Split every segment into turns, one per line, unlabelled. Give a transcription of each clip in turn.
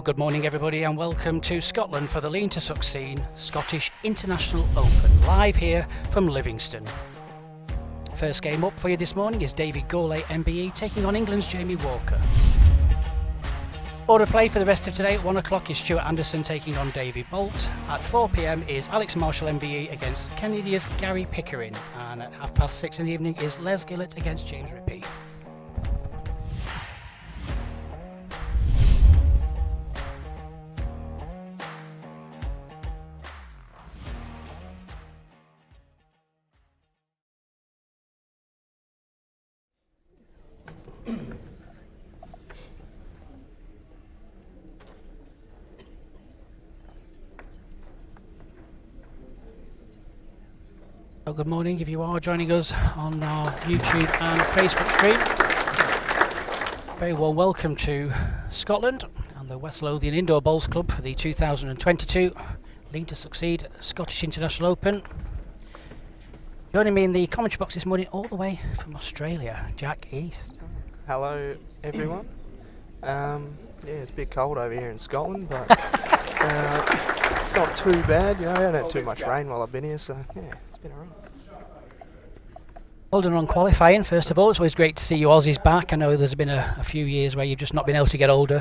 Good morning everybody and welcome to Scotland for the Lean to Succeed Scottish International Open, live here from Livingston. First game up for you this morning is David Gourlay MBE taking on England's Jamie Walker. Order play for the rest of today at 1 o'clock is Stuart Anderson taking on Davy Bolt. At 4 p.m. is Alex Marshall MBE against Canadia's Gary Pickering, and at 6:30 in the evening is Les Gillett against James Rippey. Well, good morning if you are joining us on our YouTube and Facebook stream. Very warm welcome to Scotland and the West Lothian Indoor Bowls Club for the 2022 Lean to Succeed Scottish International Open. Joining me in the commentary box this morning all the way from Australia, Jack East.
Hello everyone. Yeah, it's a bit cold over here in Scotland, but it's not too bad. You know, I haven't had too much rain while I've been here, so yeah, it's been alright.
Well done on qualifying, first of all. It's always great to see you Aussies back. I know there's been a few years where you've just not been able to get over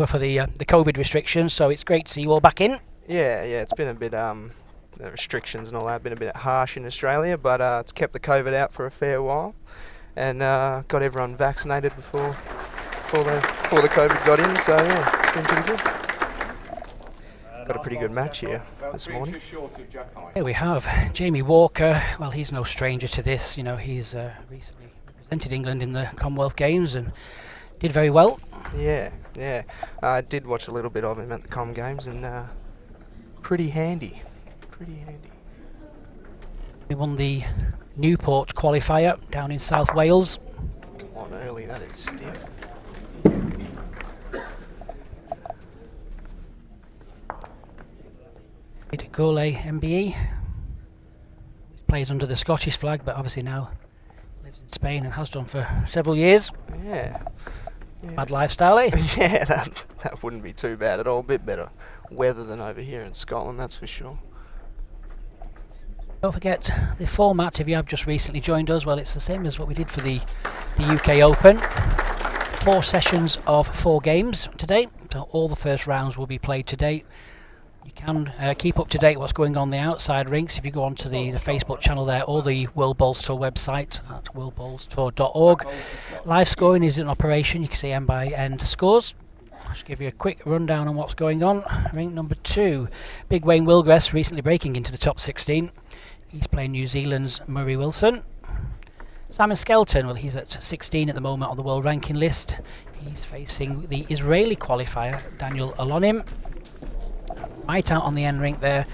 for the COVID restrictions, so it's great to see you all back in.
Yeah, it's been a bit the restrictions and all that, been a bit harsh in Australia, but it's kept the COVID out for a fair while, and got everyone vaccinated before the COVID got in, so yeah, it's been pretty good. Got a pretty good match here this morning.
Here we have Jamie Walker. Well, he's no stranger to this. You know, he's recently represented England in the Commonwealth Games and did very well.
Yeah. I did watch a little bit of him at the Com Games, and pretty handy.
He won the Newport qualifier down in South Wales.
Come on early, that is stiff.
Gourlay MBE. He plays under the Scottish flag, but obviously now lives in Spain and has done for several years.
Yeah.
Bad lifestyle, eh?
Yeah, that wouldn't be too bad at all. A bit better weather than over here in Scotland, that's for sure.
Don't forget the format if you have just recently joined us. Well, it's the same as what we did for the UK Open. 4 sessions of 4 games today, so all the first rounds will be played today. You can keep up to date what's going on the outside rinks if you go onto the Facebook channel there, or the World Bowls Tour website at worldbowlstour.org. Live scoring is in operation. You can see end by end scores. I'll just give you a quick rundown on what's going on. Rink number 2, Big Wayne Wilgress recently breaking into the top 16. He's playing New Zealand's Murray Wilson. Simon Skelton, well, he's at 16 at the moment on the world ranking list. He's facing the Israeli qualifier Daniel Alonim. Right out on the end rink there,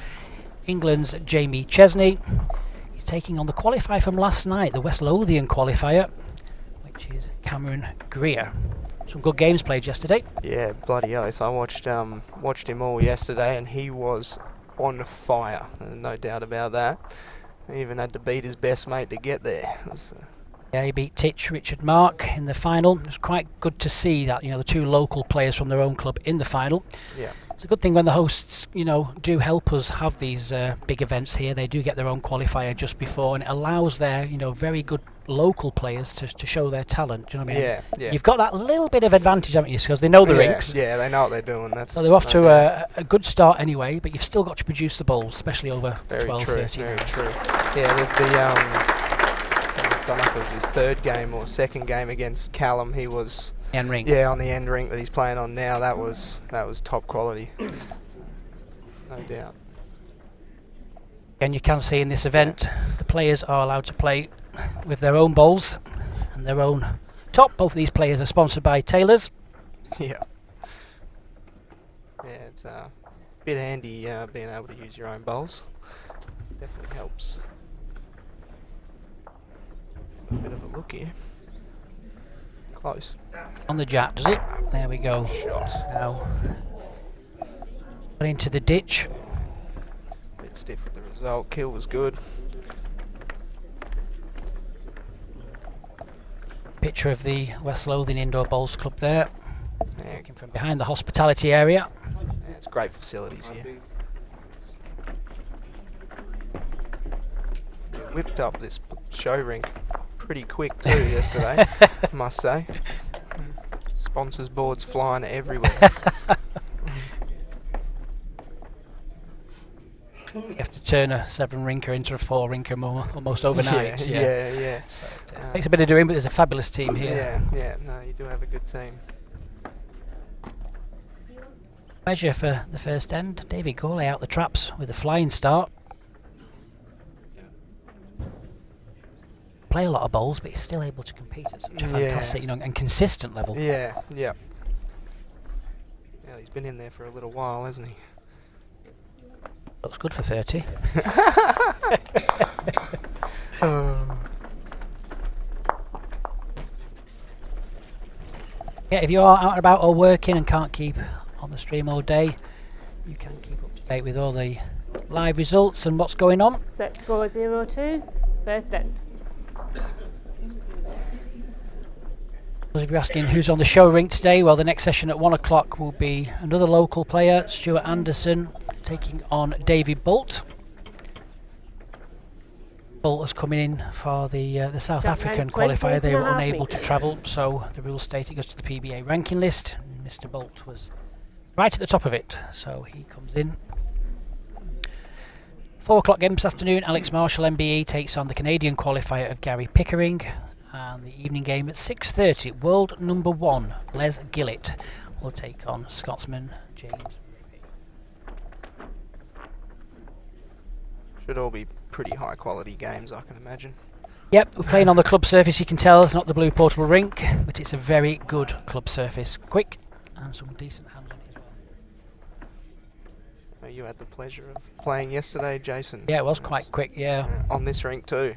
England's Jamie Chesney. He's taking on the qualifier from last night, the West Lothian qualifier, which is Cameron Greer. Some good games played yesterday. Yeah,
bloody oath. I watched him all yesterday, and he was on fire, no doubt about that. He even had to beat his best mate to get there.
Yeah, he beat Titch Richard Mark in the final. It was quite good to see that, the 2 local players from their own club in the final.
Yeah.
It's a good thing when the hosts, do help us have these big events here. They do get their own qualifier just before, and it allows their, very good local players to show their talent. Do you know what I mean?
Yeah.
You've got that little bit of advantage, haven't you? Because they know the rinks.
Yeah, they know what they're doing.
So they're off to a good start anyway, but you've still got to produce the bowls, especially over 12, 13.
Very true. Yeah, I don't know if it was his 3rd game or 2nd game against Callum. He was...
End rink.
Yeah, on the end rink that he's playing on now, that was top quality, no doubt.
And you can see in this event, the players are allowed to play with their own bowls and their own top. Both of these players are sponsored by Taylor's.
Yeah, it's a bit handy being able to use your own bowls. Definitely helps. A bit of a look here. Close.
On the jack, does it? There we go.
Shot.
Now, into the ditch.
Bit stiff with the result. Kill was good.
Picture of the West Lothian Indoor Bowls Club there.
Yeah,
from behind the hospitality area.
Yeah, it's great facilities here. Yeah, whipped up this show rink pretty quick too yesterday, I must say. Sponsors boards flying everywhere.
You have to turn a 7-rinker into a 4-rinker almost overnight.
Yeah.
So it takes a bit of doing, but there's a fabulous team here.
Yeah. No, you do have a good team.
Measure for the first end. David Gourlay out the traps with a flying start. Play a lot of bowls, but he's still able to compete at such a fantastic, and consistent level.
Yeah. Yeah, he's been in there for a little while, hasn't he?
Looks good for 30. Yeah, if you are out and about or working and can't keep on the stream all day, you can keep up to date with all the live results and what's going on.
Set score 0-2, first end.
If you're asking who's on the show rink today, well, the next session at 1 o'clock will be another local player, Stuart Anderson, taking on David Bolt. Bolt is coming in for the South African qualifier. They were unable to travel, so the rules state it goes to the PBA ranking list. Mr. Bolt was right at the top of it, so he comes in. 4 o'clock game this afternoon, Alex Marshall MBE takes on the Canadian qualifier of Gary Pickering. And the evening game at 6:30, world number 1, Les Gillett, will take on Scotsman James.
Should all be pretty high quality games, I can imagine.
Yep, we're playing on the club surface, you can tell it's not the blue portable rink, but it's a very good club surface. Quick, and some decent hands on it as well.
You had the pleasure of playing yesterday, Jason.
Yeah, it was quite quick, yeah.
On this rink too.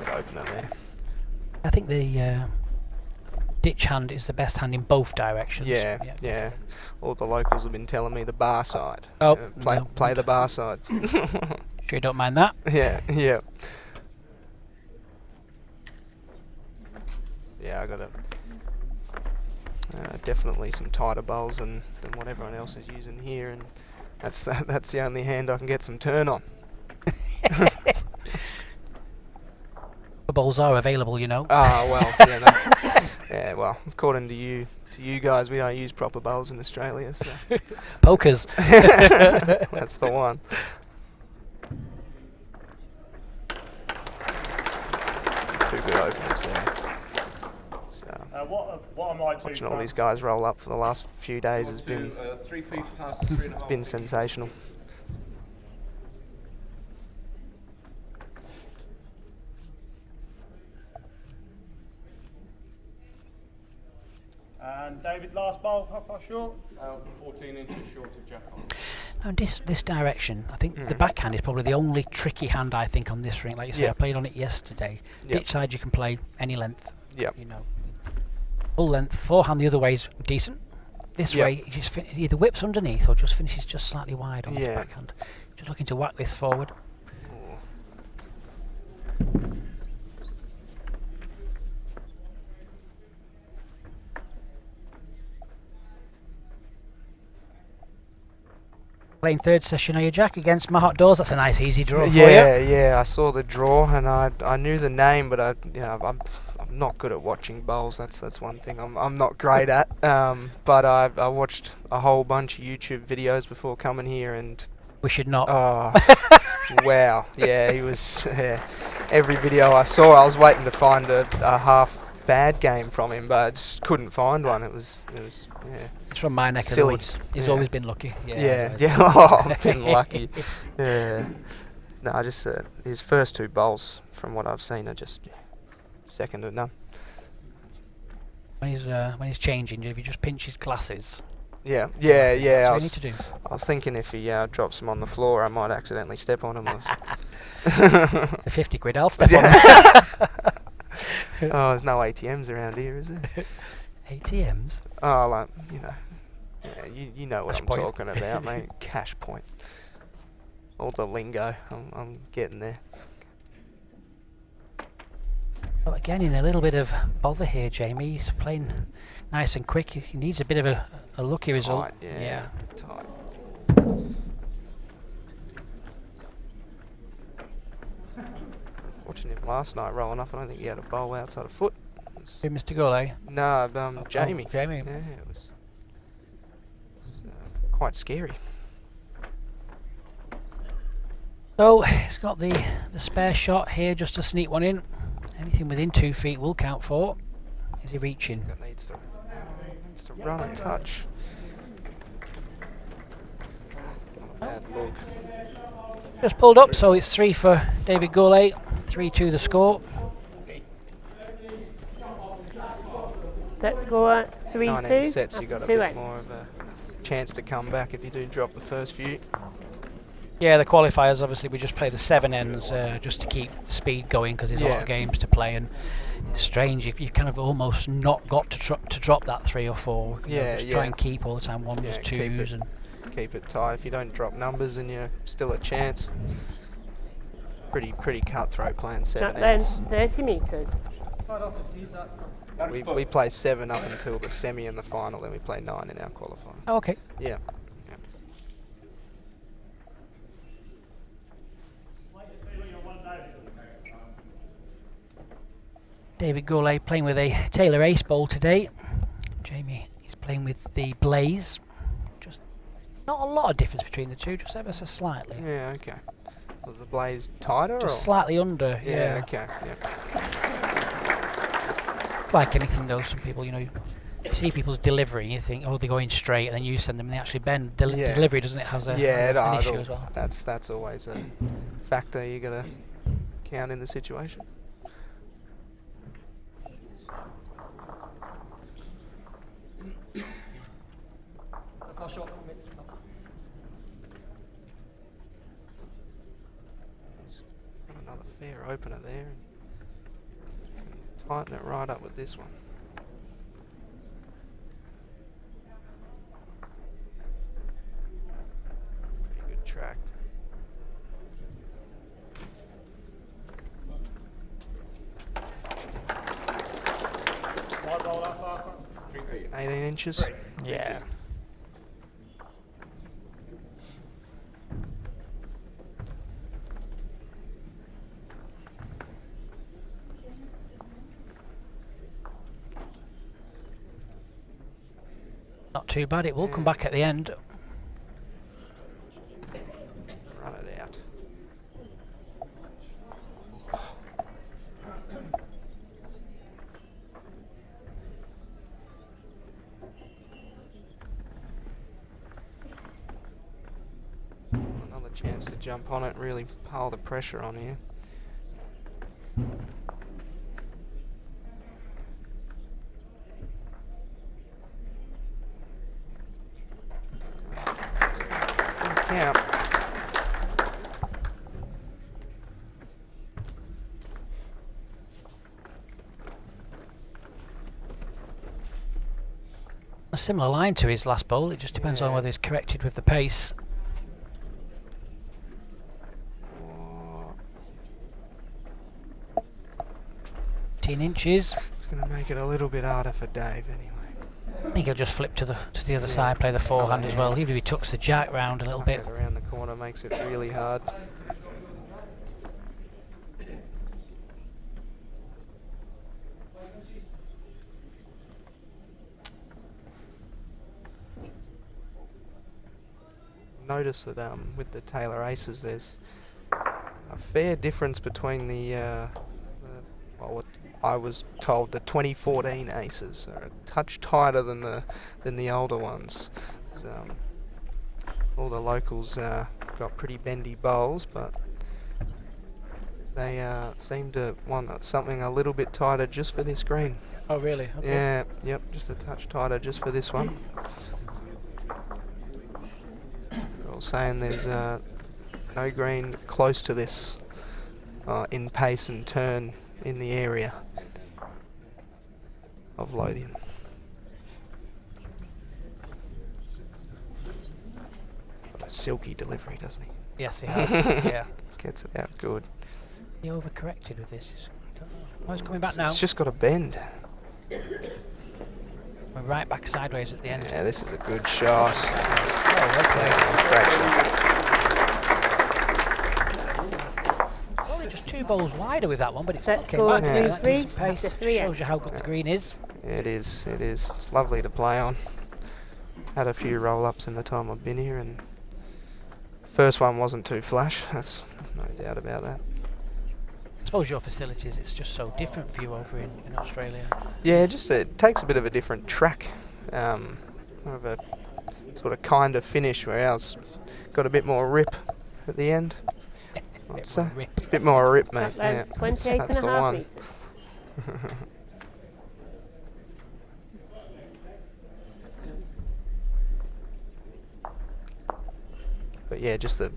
Opener there.
I think the ditch hand is the best hand in both directions.
Yeah. All the locals have been telling me the bar side.
Oh,
play the bar side.
Sure you don't mind that?
Yeah. Yeah, I got definitely some tighter bowls than what everyone else is using here, and that's the only hand I can get some turn on.
The bowls are available, you know.
Well, yeah, well, according to you guys, we don't use proper bowls in Australia, so.
Pokers.
That's the one. Two good openers there. So,
what I might do,
watching all these guys roll up for the last few days has been
3 feet past 3.5.
it's been sensational.
And David's last bowl, how far short? 14 inches short of jack on.
Now this direction, I think the backhand is probably the only tricky hand I think on this rink. Like you say, I played on it yesterday. Ditch side you can play any length.
Yeah.
You know, full length. Forehand the other way is decent. This way it just either whips underneath or just finishes just slightly wide on the backhand. Just looking to whack this forward. Playing third session, are you, Jack, against My Hot Doors? That's a nice easy draw for you.
Yeah, I saw the draw and I knew the name, but I'm not good at watching bowls. That's one thing I'm not great at. But I watched a whole bunch of YouTube videos before coming here, and
we should not.
Oh, wow! Yeah, he was. Every video I saw, I was waiting to find a half bad game from him, but I just couldn't find one. It was. Yeah.
It's from my neck
Silly.
of the woods. He's always been lucky.
Yeah. Oh, I've been lucky. Yeah. No, I just his first two bowls, from what I've seen, are just second to none.
When he's changing, if you just pinch his glasses.
Yeah.
That's what you need to do.
I was thinking if he drops them on the floor, I might accidentally step on them.
For 50 quid, I'll step on him.
Oh, there's no ATMs around here, is there?
ATMs?
Oh, like, you know what
Cash
I'm
point.
talking about, mate. Cash point. All the lingo. I'm getting there.
Well, again, in a little bit of bother here, Jamie. He's playing nice and quick. He needs a bit of a lucky result.
Yeah. Tight. Watching him last night rolling up, I don't think he had a bowl outside of foot.
Hey, Mr. Gourlay.
No, Jamie.
Oh, Jamie.
Yeah, it was quite scary.
So he's got the spare shot here just to sneak one in. Anything within 2 feet will count for. Is he reaching?
Needs to run a touch. Not a bad look.
Just pulled up, so it's 3 for David Gourlay. 3-2 the score.
Set score 3-2.
19 sets, you got a
Two
bit
ends.
more of a chance to come back if you do drop the first few.
Yeah, the qualifiers, obviously, we just play the 7 ends just to keep the speed going because there's a lot of games to play, and it's strange if you kind of almost not got to drop that 3 or 4. Just try and keep all the time 1s, 2s, and
keep it tight. If you don't drop numbers, and you're still a chance. Pretty cutthroat playing 7
Not then,
ends.
30 metres.
We play 7 up until the semi and the final, then we play 9 in our qualifier.
oh, okay.
Yeah.
David Gourlay playing with a Taylor Ace bowl today. Jamie is playing with the Blaze. Just not a lot of difference between the two, just ever so slightly.
Yeah, okay. Was the Blaze tighter?
Just
or?
slightly under, yeah.
Okay, yeah.
Like anything though, some people, you see people's delivery and you think, oh, they're going straight, and then you send them and they actually bend. Delivery, doesn't it, has an issue as well.
That's always a factor you got to count in the situation. Got another fair opener there. And tighten it right up with this one. Pretty good track.
Wide roll up, Arthur.
18 inches.
Yeah. Not too bad. It will come back at the end.
Run it out. Another chance to jump on it, really pile the pressure on here. Count.
A similar line to his last bowl. It just depends on whether he's corrected with the pace. 18 inches.
It's going to make it a little bit harder for Dave anyway.
I think he'll just flip to the other side, play the forehand as well. Even if he tucks the jack round a little bit.
Tuck it around the corner makes it really hard. Notice that with the Taylor Aces, there's a fair difference between what I was told the 2014 Aces are a touch tighter than the older ones. So, all the locals got pretty bendy bowls, but they seem to want something a little bit tighter just for this green.
Oh, really? Okay.
Yeah, yep, just a touch tighter just for this one. They're all saying there's no green close to this in pace and turn in the area of Lothian. Got a silky delivery, doesn't he?
Yes, he has. Yeah.
Gets it out good.
He overcorrected with this. He's Don't know. Oh, it's coming back now.
It's just got a bend.
We're right back sideways at the end.
Yeah, this is a good shot.
Oh, well played.
Great shot.
Only just 2 balls wider with that one, but it still
Set
came
score
back. Yeah, that
2-3
decent pace
after 3
shows you how good the green is.
It is. It is. It's lovely to play on. Had a few roll-ups in the time I've been here, and first one wasn't too flash. That's no doubt about that.
I suppose your facilities, it's just so different for you over in Australia.
Yeah, just it takes a bit of a different track. More of a sort of kind of finish, where ours got a bit more rip at the end. I'd say.
Rip.
Bit more rip, mate.
That
Yeah,
length, 28
that's
and
the
a half
one.
metres.
But yeah, just the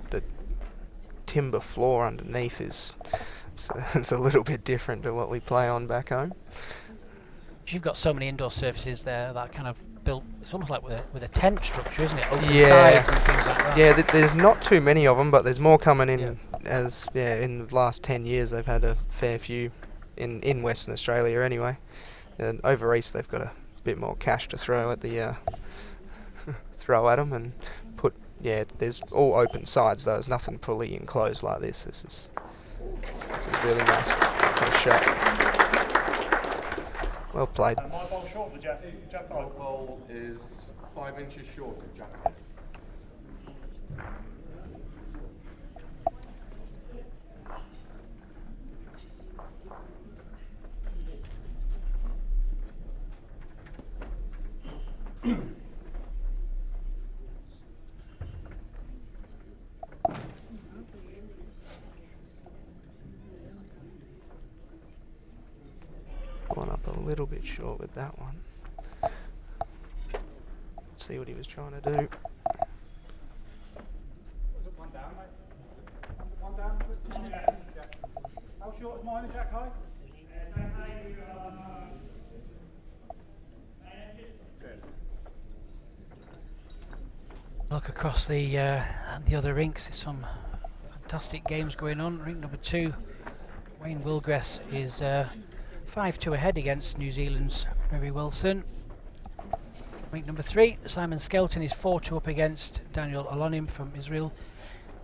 timber floor underneath is it's a little bit different to what we play on back home.
You've got so many indoor surfaces there that kind of built. It's almost like with a tent structure, isn't it? Open
Yeah.
sides and things like that.
Yeah, there's not too many of them, but there's more coming in.
Yeah.
In the last 10 years they've had a fair few in Western Australia anyway. And over east they've got a bit more cash to throw at the throw at them and put. Yeah, there's all open sides though. There's nothing fully enclosed like this. This is really nice. Good shot. Well played.
My ball short of the jack ball.
Ball is 5 inches short of jack.
Gone up a little bit short with that one. See what he was trying to do.
Was it one down, mate? One down? Yeah. How short is mine, Jack High?
Look across the other rinks. There's some fantastic games going on. Rink number 2, Wayne Wilgress is 5-2 ahead against New Zealand's Mary Wilson. Rink number 3, Simon Skelton is 4-2 up against Daniel Alonim from Israel.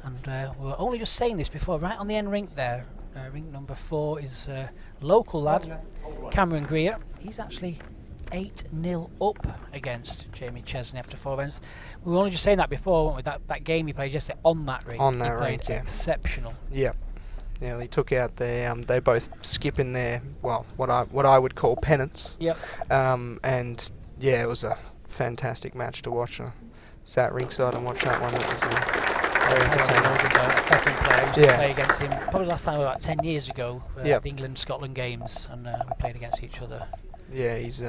And we were only just saying this before, right on the end rink there. Rink number 4 is local lad, Cameron Greer. He's actually 8-0 up against Jamie Chesney after 4 events. We were only just saying that before, weren't we? That game he played yesterday on that rink.
On that
he played
rink, yeah.
exceptional.
Yep. Yeah, he took out the they both skip in their what I would call pennants.
Yep.
And yeah, it was a fantastic match to watch. I sat ringside and watched that one. It was very entertaining.
I used to play against him probably last time about 10 years ago
Yep.
at the England-Scotland games, and we played against each other.
Yeah, he's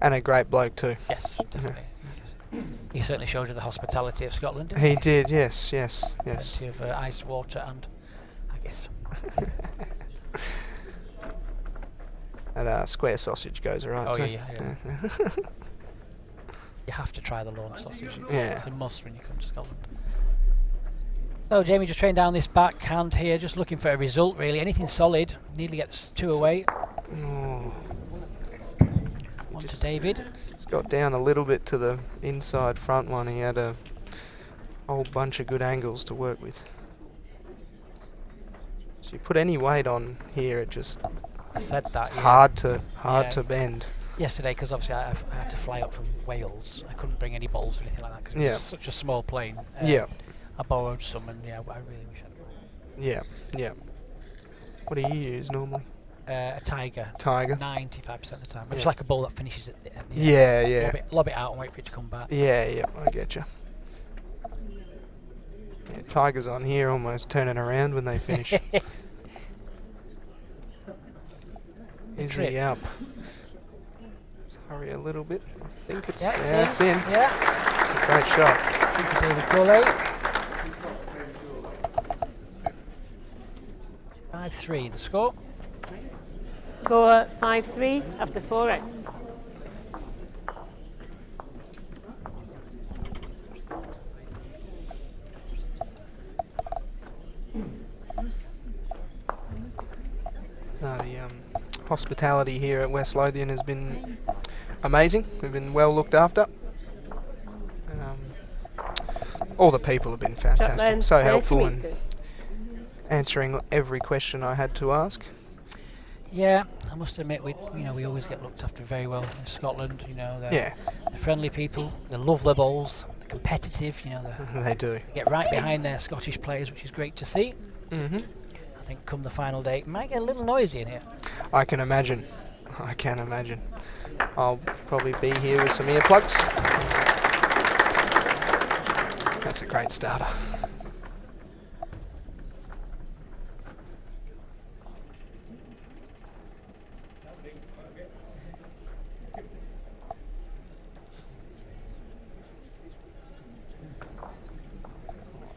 and a great bloke too.
Yes, definitely. He certainly showed you the hospitality of Scotland, didn't he?
He did, yes.
Plenty of iced water and haggis.
And square sausage goes alright
Oh,
too.
yeah. You have to try the lawn sausage.
Yeah.
It's a must when you come to Scotland. So Jamie just trained down this backhand here, just looking for a result really. Anything solid. Nearly gets 2 away.
Oh,
One to David.
he's got down a little bit to the inside front one. He had a whole bunch of good angles to work with. So you put any weight on here, it just
I said that.
it's
yeah.
hard
Yeah.
to bend.
Yesterday, because obviously I had to fly up from Wales. I couldn't bring any balls or anything like that because it
Yeah.
was such a small plane.
Yeah,
I borrowed some, and I really wish I'd brought
yeah. What do you use normally?
a Tiger.
Tiger.
95% of the time. Just
Yeah.
like a ball that finishes at the end.
Yeah.
Lob it out and wait for it to come back.
Yeah, I get you. Yeah, Tiger's on here almost turning around when they finish. Is he up? Let's hurry a little bit. I think it's, it's in.
Yeah.
It's a great shot.
Good for David Gourlay. 5-3 the score.
Score 5-3 after 4 rounds.
No, the hospitality here at West Lothian has been amazing. We've been well looked after. All the people have been fantastic,
lane,
so
30
helpful and
metres.
answering every question I had to ask.
Yeah, I must admit, we always get looked after very well in Scotland. They're
Yeah,
friendly people. They love their bowls. They're competitive.
they do.
They get right behind their Scottish players, which is great to see.
Hmm.
I think come the final day, it might get a little noisy in here.
I can imagine. I can imagine. I'll probably be here with some earplugs. That's a great starter.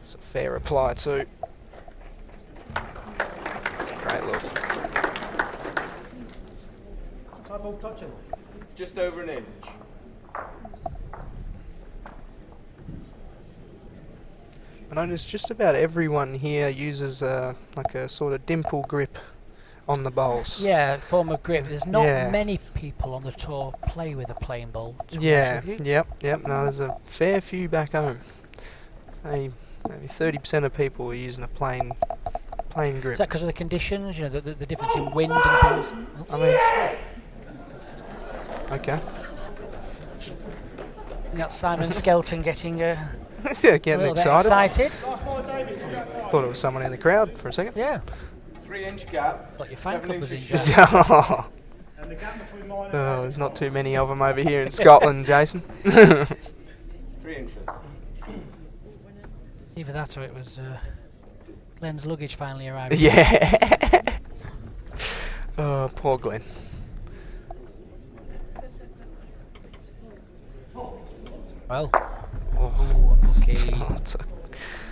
It's a fair reply too. It's a great look.
Is that ball touching?
Just over an inch.
I noticed just about everyone here uses like a sort of dimple grip on the bowls.
Yeah, form of grip. There's not
Yeah.
many people on the tour play with a plain bowl. To be
Yeah,
honest with you.
yep. No, there's a fair few back home. Say maybe 30% of people are using a plain
Is
grip.
that because of the conditions? The difference in wind and things.
I mean, okay.
That's Simon Skelton getting a
Yeah, getting
little
excited.
bit excited.
Thought it was someone in the crowd for a second.
Yeah,
3-inch gap.
thought your fan
7
club was in.
inches
Jack.
Oh,
And the gap between mine and
there's not too many of them over here in Scotland, Jason.
3 inches.
Either that or it was Glenn's luggage finally arrived.
Yeah. Oh, poor Glenn.
Well,
Oh,
unlucky.
Just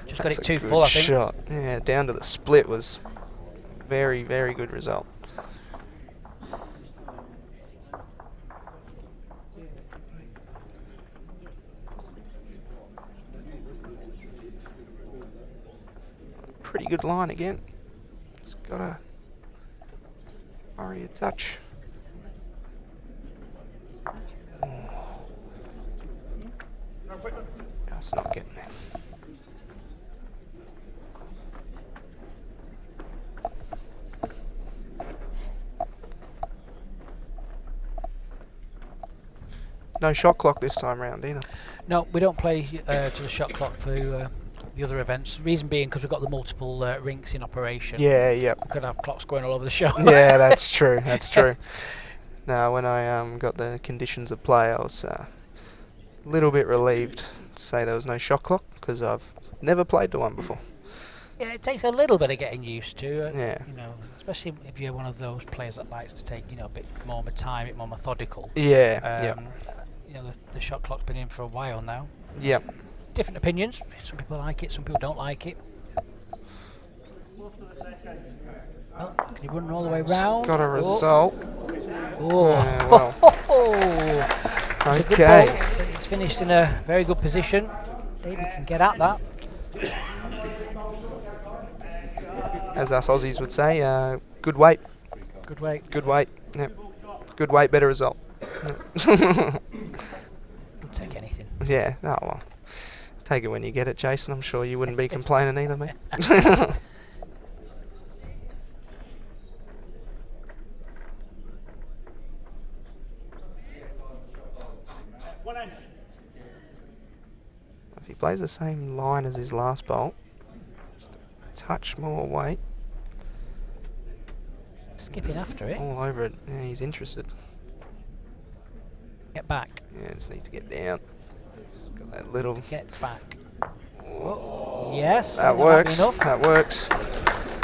Just got it too full, I think.
Shot. Yeah, down to the split was very, very good result. Pretty good line again. It's got a worry a touch. Just not getting there. No shot clock this time round either.
No, we don't play to the shot clock for the other events. Reason being because we've got the multiple rinks in operation.
Yeah, yep.
We could have clocks going all over the show.
Yeah, that's true. That's true. No, when I got the conditions of play, I was a little bit relieved to say there was no shot clock because I've never played to one before.
Yeah, it takes a little bit of getting used to.
Yeah.
Especially if you're one of those players that likes to take a bit more time, a bit more methodical.
Yeah. Yep.
The shot clock's been in for a while now.
Yep.
Different opinions. Some people like it, some people don't like it. Well, can he run all the way round?
Got a result.
Oh.
Well.
It's a good
Okay.
ball. It's finished in a very good position. David can get at that.
As us Aussies would say, good weight.
Good weight.
Good weight. Yep. Good weight, better result.
Don't take anything.
Yeah. Oh well. Take it when you get it, Jason. I'm sure you wouldn't be complaining either, mate.
1 inch.
If he plays the same line as his last bolt, just a touch more weight,
Skipping after it.
all over it. Yeah, he's interested.
Get back.
Yeah, just needs to get down. Just got that little.
Get back. Oh, yes.
That
might be
works.
enough.
That works.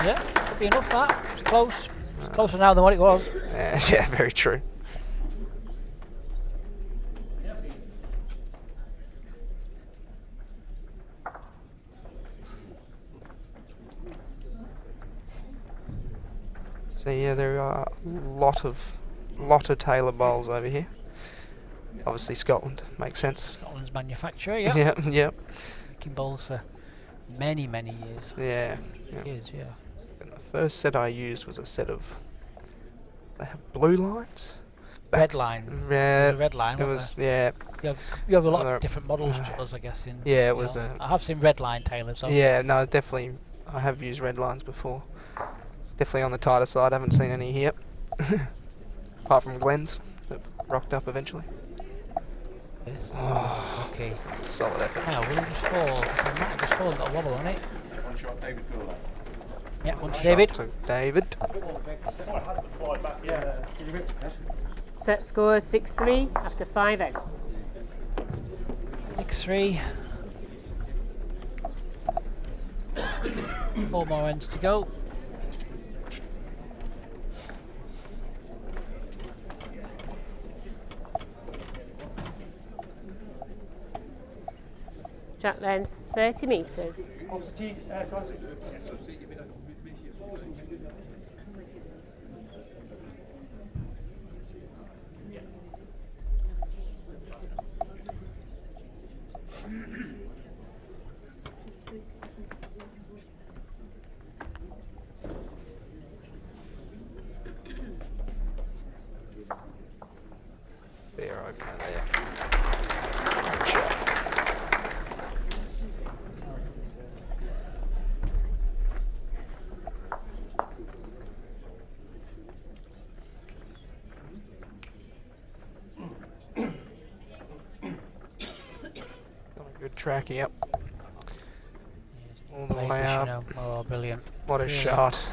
Yeah, could be enough that. It's close. It's closer now than what it was.
Yeah, very true. So yeah, there are a lot of Taylor bowls over here. Obviously Scotland makes sense.
Scotland's manufacturer, yeah.
Yeah, yeah,
Making bowls for many, many years.
yeah.
Years, yeah.
And the first set I used was a set of blue lines.
Red line.
Yeah,
The red line.
it was. Yeah,
You have a lot
Well,
of different models to us, I guess.
Yeah, it
you
was
know.
a-
I have seen red line tailors. So
yeah. No, definitely. I have used red lines before. Definitely on the tighter side. I haven't seen any here, apart from Glenn's that rocked up eventually.
Yes.
Oh,
Okay.
it's a solid effort.
Now, will he just fall? So Matt just fall and got a wobble on it.
One shot, David Gourlay.
Yeah, one to
Shot
David.
to David.
Set score 6-3 after 5 ends.
6-3. 4 more ends to go.
Jack length 30 metres.
Fair opener there. Good shot. Got a good tracky up. All the
Played
way
this, you
up.
know. Oh, brilliant.
What a
Yeah.
shot.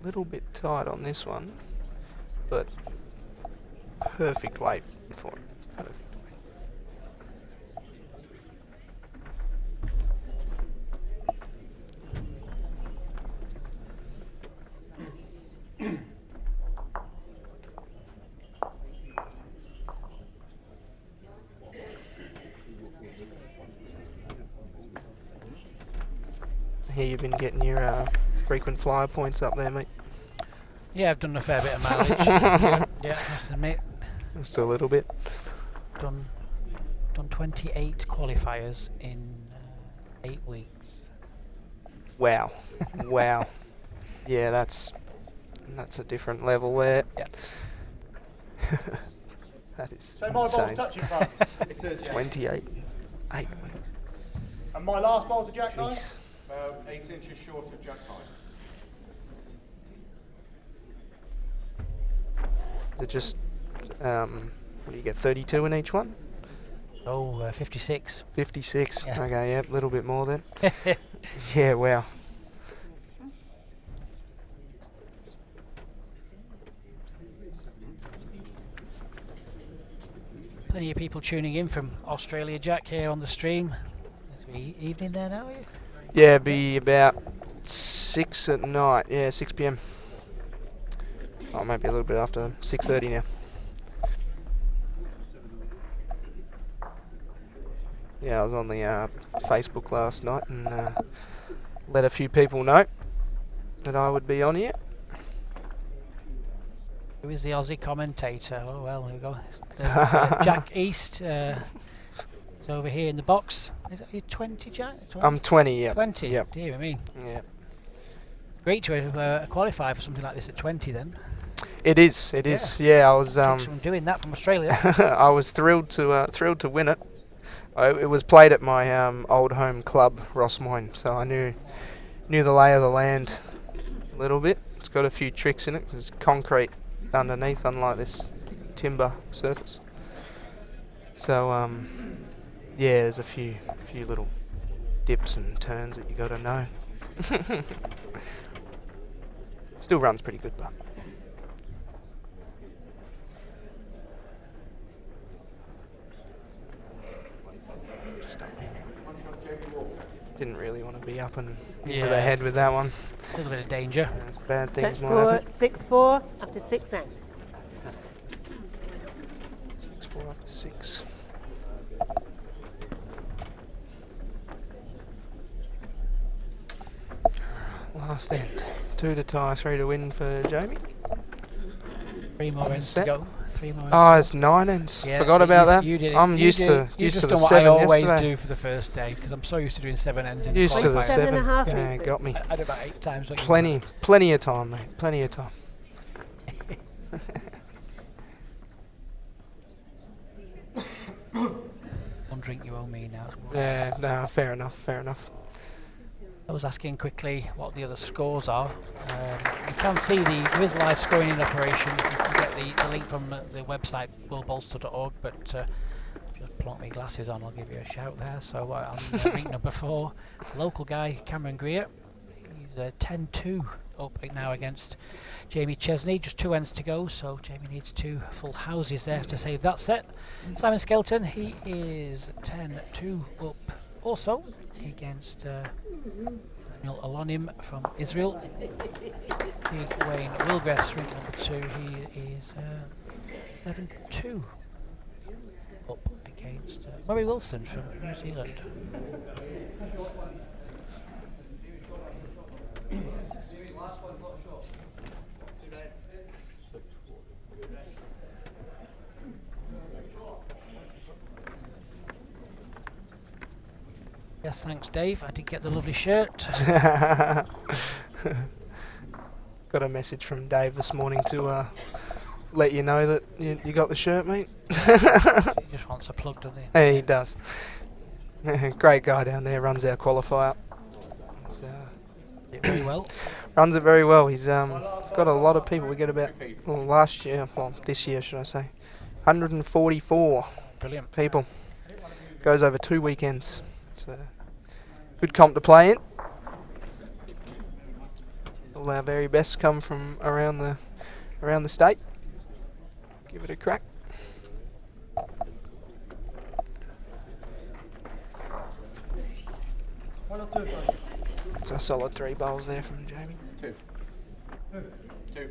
Little bit tight on this one, but perfect weight for it. Perfect weight. Here you've been getting your frequent flyer points up there, mate.
Yeah, I've done a fair bit of mileage. Yeah, I must admit.
Just a little bit.
Done 28 qualifiers in 8 weeks.
Wow. Wow. Yeah, that's a different level there.
Yeah.
That is
So my ball's
insane.
touching front.
It is, yeah.
28. 8 weeks.
And my last ball to Jack nine.
Jeez.
8 inches short of Jack height.
Is it just, what do you get, 32 in each one?
Oh, 56.
56.
Yeah.
Okay, yeah, a little bit more then. Yeah, wow.
Plenty of people tuning in from Australia, Jack, here on the stream. It's the evening there now, are you?
Yeah, it'd be about 6 at night. Yeah, 6 p.m. Oh, maybe a little bit after 6:30 now. Yeah, I was on the Facebook last night and let a few people know that I would be on here.
Who is the Aussie commentator? Oh, well, there we go. There's, Jack East is over here in the box. Is it you 20, Jack? 20?
I'm 20, yeah.
20?
Yep.
Dear me.
Yeah.
Great to qualify for something like this at 20 then.
It is. It is. Yeah, I was.
Someone doing that from Australia.
I was thrilled to win it. It was played at my old home club, Rossmoyne, so I knew the lay of the land a little bit. It's got a few tricks in it. There's concrete underneath, unlike this timber surface. So yeah, there's a few little dips and turns that you got to know. Still runs pretty good, but. Didn't really want to be up and over the head with that one.
A little bit of danger.
Bad
Set
things might
score
happen.
6-4 after 6 ends.
6. Last end. 2 to tie, 3 to win for Jamie.
3 more ends to
Set.
go. 3 more ends.
Oh,
to
it's 9 ends.
go. Yeah,
Forgot
so
about that.
You did it.
I'm
You
used
do-
to
you've
used
just
to the
done what
7
I always
yesterday.
do for the first day because I'm so used to doing 7 ends in
Used to the
27
7.
and a half
Yeah,
metres.
got me.
I did about 8 times. What you
Plenty of time, mate. Plenty of time.
One drink you owe me now.
Yeah, nah, fair enough.
I was asking quickly what the other scores are. You can see there is live scoring in operation. You can get the link from the website willbolster.org, but just plonk my glasses on, I'll give you a shout there. So on rink number 4, local guy Cameron Greer, he's 10-2 up now against Jamie Chesney. Just 2 ends to go, so Jamie needs 2 full houses there to save that set. Simon Skelton, he is 10-2 up also against Daniel Alonim from Israel. Big Wayne Wilgress, rink number 2, he is 7-2 up against Murray Wilson from New Zealand. Yes, thanks Dave, I did get the lovely shirt.
Got a message from Dave this morning to let you know that you got the shirt, mate.
He just wants a plug, doesn't he?
Yeah, he does. Great guy down there, runs our qualifier. He's,
Did it very well.
runs it very well. He's got a lot of people. We get about, this year should I say, 144
Brilliant.
people. Goes over 2 weekends. It's a good comp to play in. All our very best come from around the state. Give it a crack. It's a solid 3 bowls there from Jamie.
2. 2.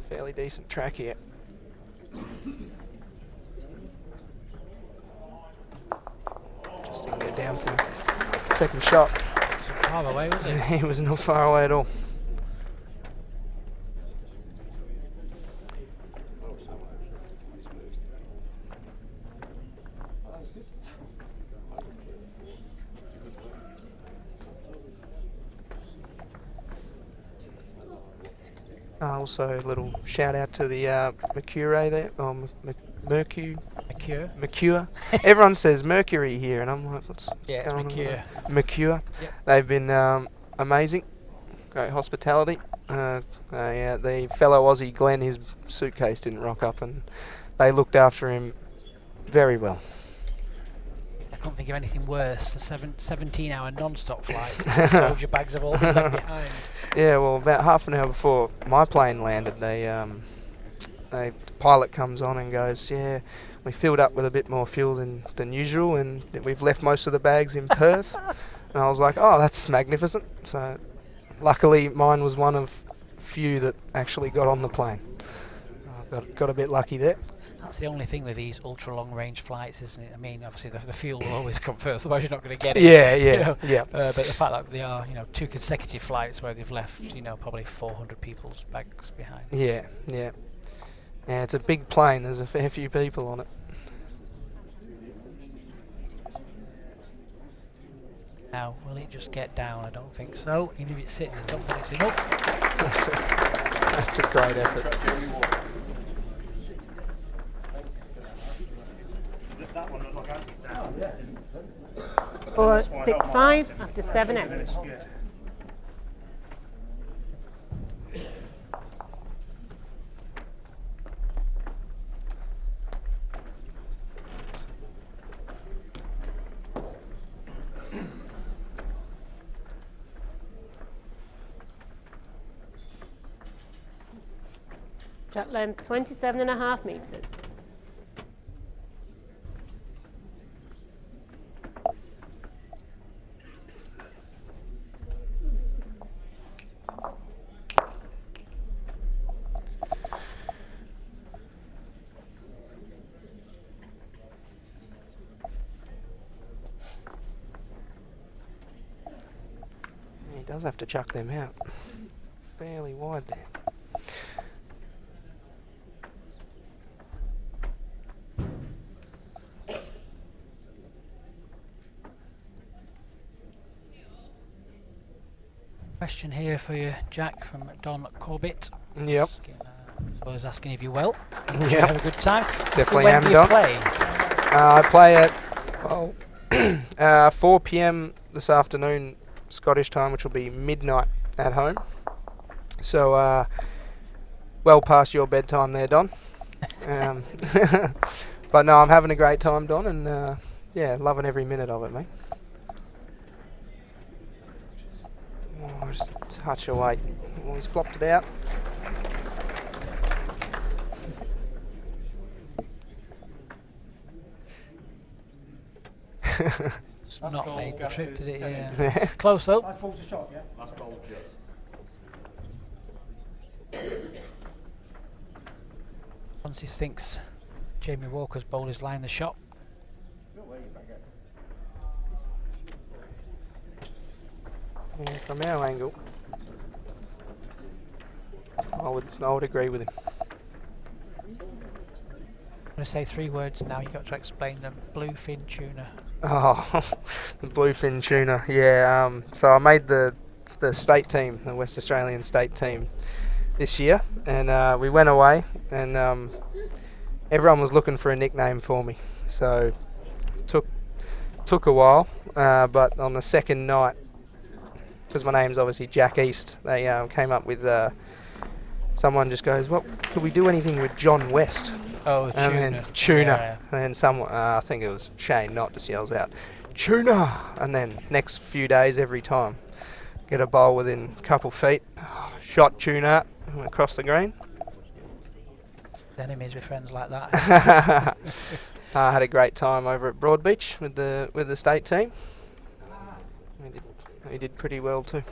Fairly decent track here. Just didn't get down for the second shot.
Wasn't far away, was it?
He was not far away at all. Also, a little shout out to the Mercury there, Mercury.
Mercure.
Everyone says Mercury here, and I'm like, what's
Yeah,
going
it's
on?
Mercure.
Mercure.
Yep.
They've been amazing. Great hospitality. The fellow Aussie Glenn, his suitcase didn't rock up, and they looked after him very well.
I can't think of anything worse. The 17-hour non-stop flight. So your bags have all been left behind.
Yeah, well, about half an hour before my plane landed, the pilot comes on and goes, "Yeah, we filled up with a bit more fuel than usual, and we've left most of the bags in Perth." And I was like, "Oh, that's magnificent." So, luckily, mine was one of few that actually got on the plane. I got a bit lucky there.
That's the only thing with these ultra long range flights, isn't it? I mean, obviously the fuel will always come first, otherwise you're not going to get it.
Yeah,
you know?
yeah.
But the fact that they are, 2 consecutive flights where they've left, probably 400 people's bags behind.
Yeah. Yeah, it's a big plane. There's a fair few people on it.
Now, will it just get down? I don't think so. Even if it sits, I don't think it's enough.
That's a great effort.
Or 6-5 after 7 ends. Track length 27.5 metres.
Does have to chuck them out. Fairly wide there.
Question here for you, Jack, from Don Corbett.
Yep.
I was asking if you're well. Did you
Yep.
have a good time?
Definitely
When
am,
do you
Don.
play?
I play at 4 p.m. this afternoon Scottish time, which will be midnight at home. So well past your bedtime there, Don. But no, I'm having a great time, Don, and yeah, loving every minute of it, mate. Oh, just a touch away. Oh, he's flopped it out.
It's not made the trip, did it? Yeah. Close though.
Last ball's a shot, yeah?
Last ball, just.
Francis thinks Jamie Walker's bowl is lying the shot.
Yeah, from our angle, I would agree with him.
I'm going to say 3 words now, you've got to explain them. Bluefin tuna.
Oh, the bluefin tuna. Yeah. So I made the state team, the West Australian state team, this year, and we went away, and everyone was looking for a nickname for me. So took a while, but on the second night, because my name's obviously Jack East, they came up with someone just goes, "Well, could we do anything with John West?"
Oh,
And
tuna.
then tuna.
Yeah.
And then someone, I think it was Shane Knott, just yells out, "Tuna!" And then next few days, every time, get a bowl within a couple feet, shot tuna across the green.
Enemies with friends like that.
I had a great time over at Broadbeach with the state team. We did pretty well too.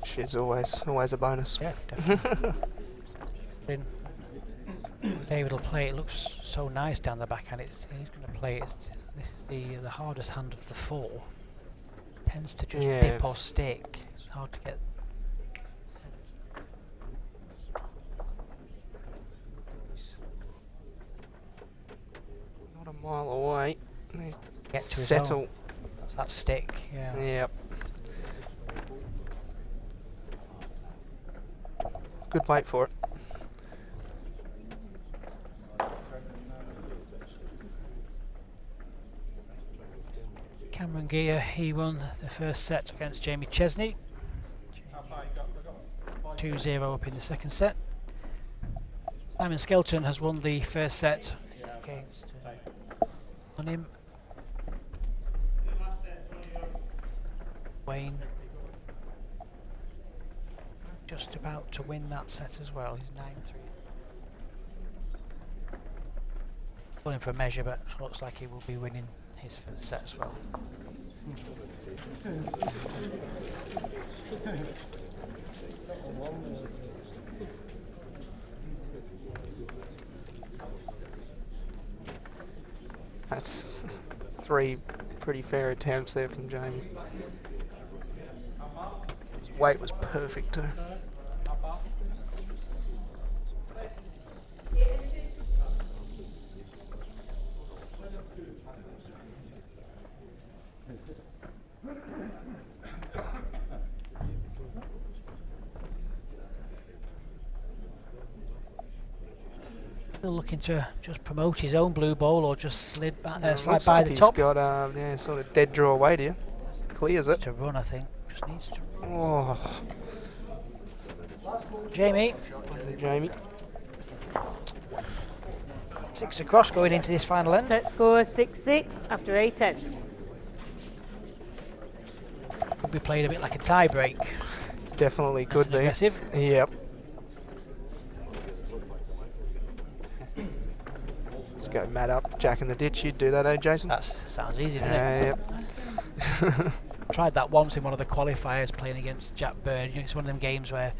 Which is always a bonus.
Yeah, definitely. David will play. It looks so nice down the backhand. He's going to play it. This is the hardest hand of the 4. Tends to just
Yeah.
dip or stick. It's hard to get.
Not a mile away. Needs to
Get to his
settle.
own. That's that stick. Yeah.
Yep. Good weight for it.
Cameron Gear, he won the first set against Jamie Chesney. 2-0 up in the second set. Simon Skelton has won the first set against on him. Wayne just about to win that set as well. He's 9-3. Pulling for a measure, but looks like he will be winning his first set as well.
That's 3 pretty fair attempts there from Jamie. His weight was perfect too.
Still looking to just promote his own blue bowl or just slide
Looks
by
like
the
he's
top.
got sort of dead draw weight here. Clears it.
To run, I think. Just needs to.
Oh,
Jamie,
Jamie.
6 across going into this final end.
Set score 6-6 after 8 ends.
Could be played a bit like a tie break.
Definitely
Nice
could
and
be.
aggressive.
Yep. Let's go Matt up, Jack in the ditch. You'd do that, eh, Jason?
That sounds easy, doesn't it?
Yep.
Tried that once in one of the qualifiers playing against Jack Bird. You know, it's one of them games where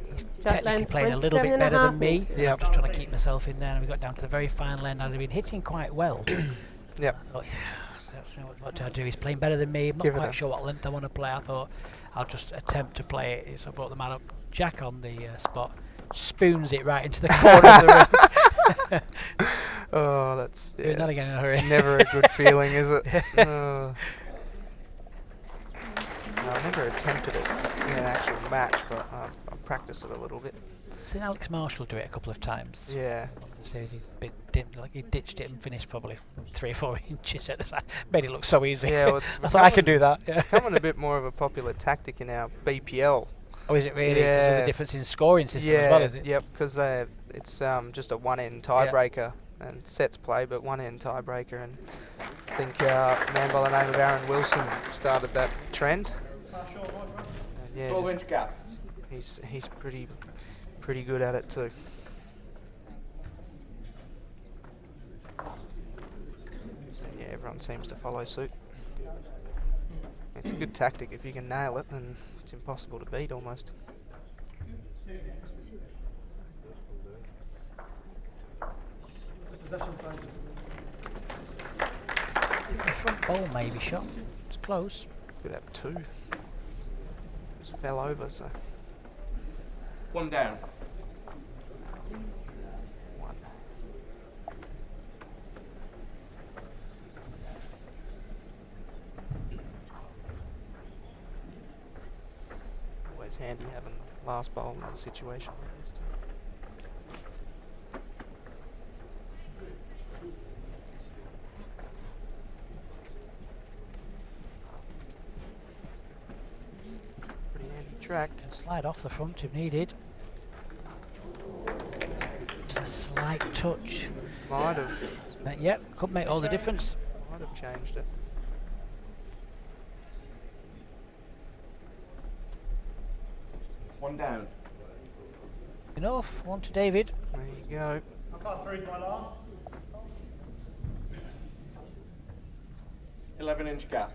he's technically
length,
playing a little bit better than
27.5
me.
metres.
Yep.
I'm just trying to keep myself in there, and we got down to the very final end. I'd have been hitting quite well.
Yep.
I thought, yeah, What do I do? He's playing better than me. I'm not
Give it
quite
a-
sure what length I want to play. I thought I'll just attempt to play it. So I brought the man up. Jack on the spot. Spoons it right into the corner of the ring.
Oh, that's
Doing that again in a hurry.
It's never a good feeling, is it? No, I've never attempted it in an actual match, but I've practiced it a little bit.
I've seen Alex Marshall do it a couple of times.
Yeah.
So he ditched it and finished probably 3 or 4 inches at the side. Made it look so easy.
Yeah, well, it's
I thought I could do that. Yeah.
It's becoming a bit more of a popular tactic in our BPL.
Oh, is it really? Because of the difference in scoring system as well, is it?
Yep, because it's just a one-end tiebreaker and sets play, but one-end tiebreaker. And I think a man by the name of Aaron Wilson started that trend. And yeah,
12-inch gap.
he's pretty good at it too. Yeah, everyone seems to follow suit. It's a good tactic. If you can nail it, then it's impossible to beat almost.
Possession phone.
I think the front ball may be shot. It's close.
Could have 2. Just fell over, so
1 down.
1. Always handy having last bowl in a situation like this. Pretty handy track.
Can slide off the front if needed. Just a slight touch.
Might have
Yep, could make all the difference.
changed it.
One down.
Enough. One to David.
There you go.
I can't through my last.
11-inch gap.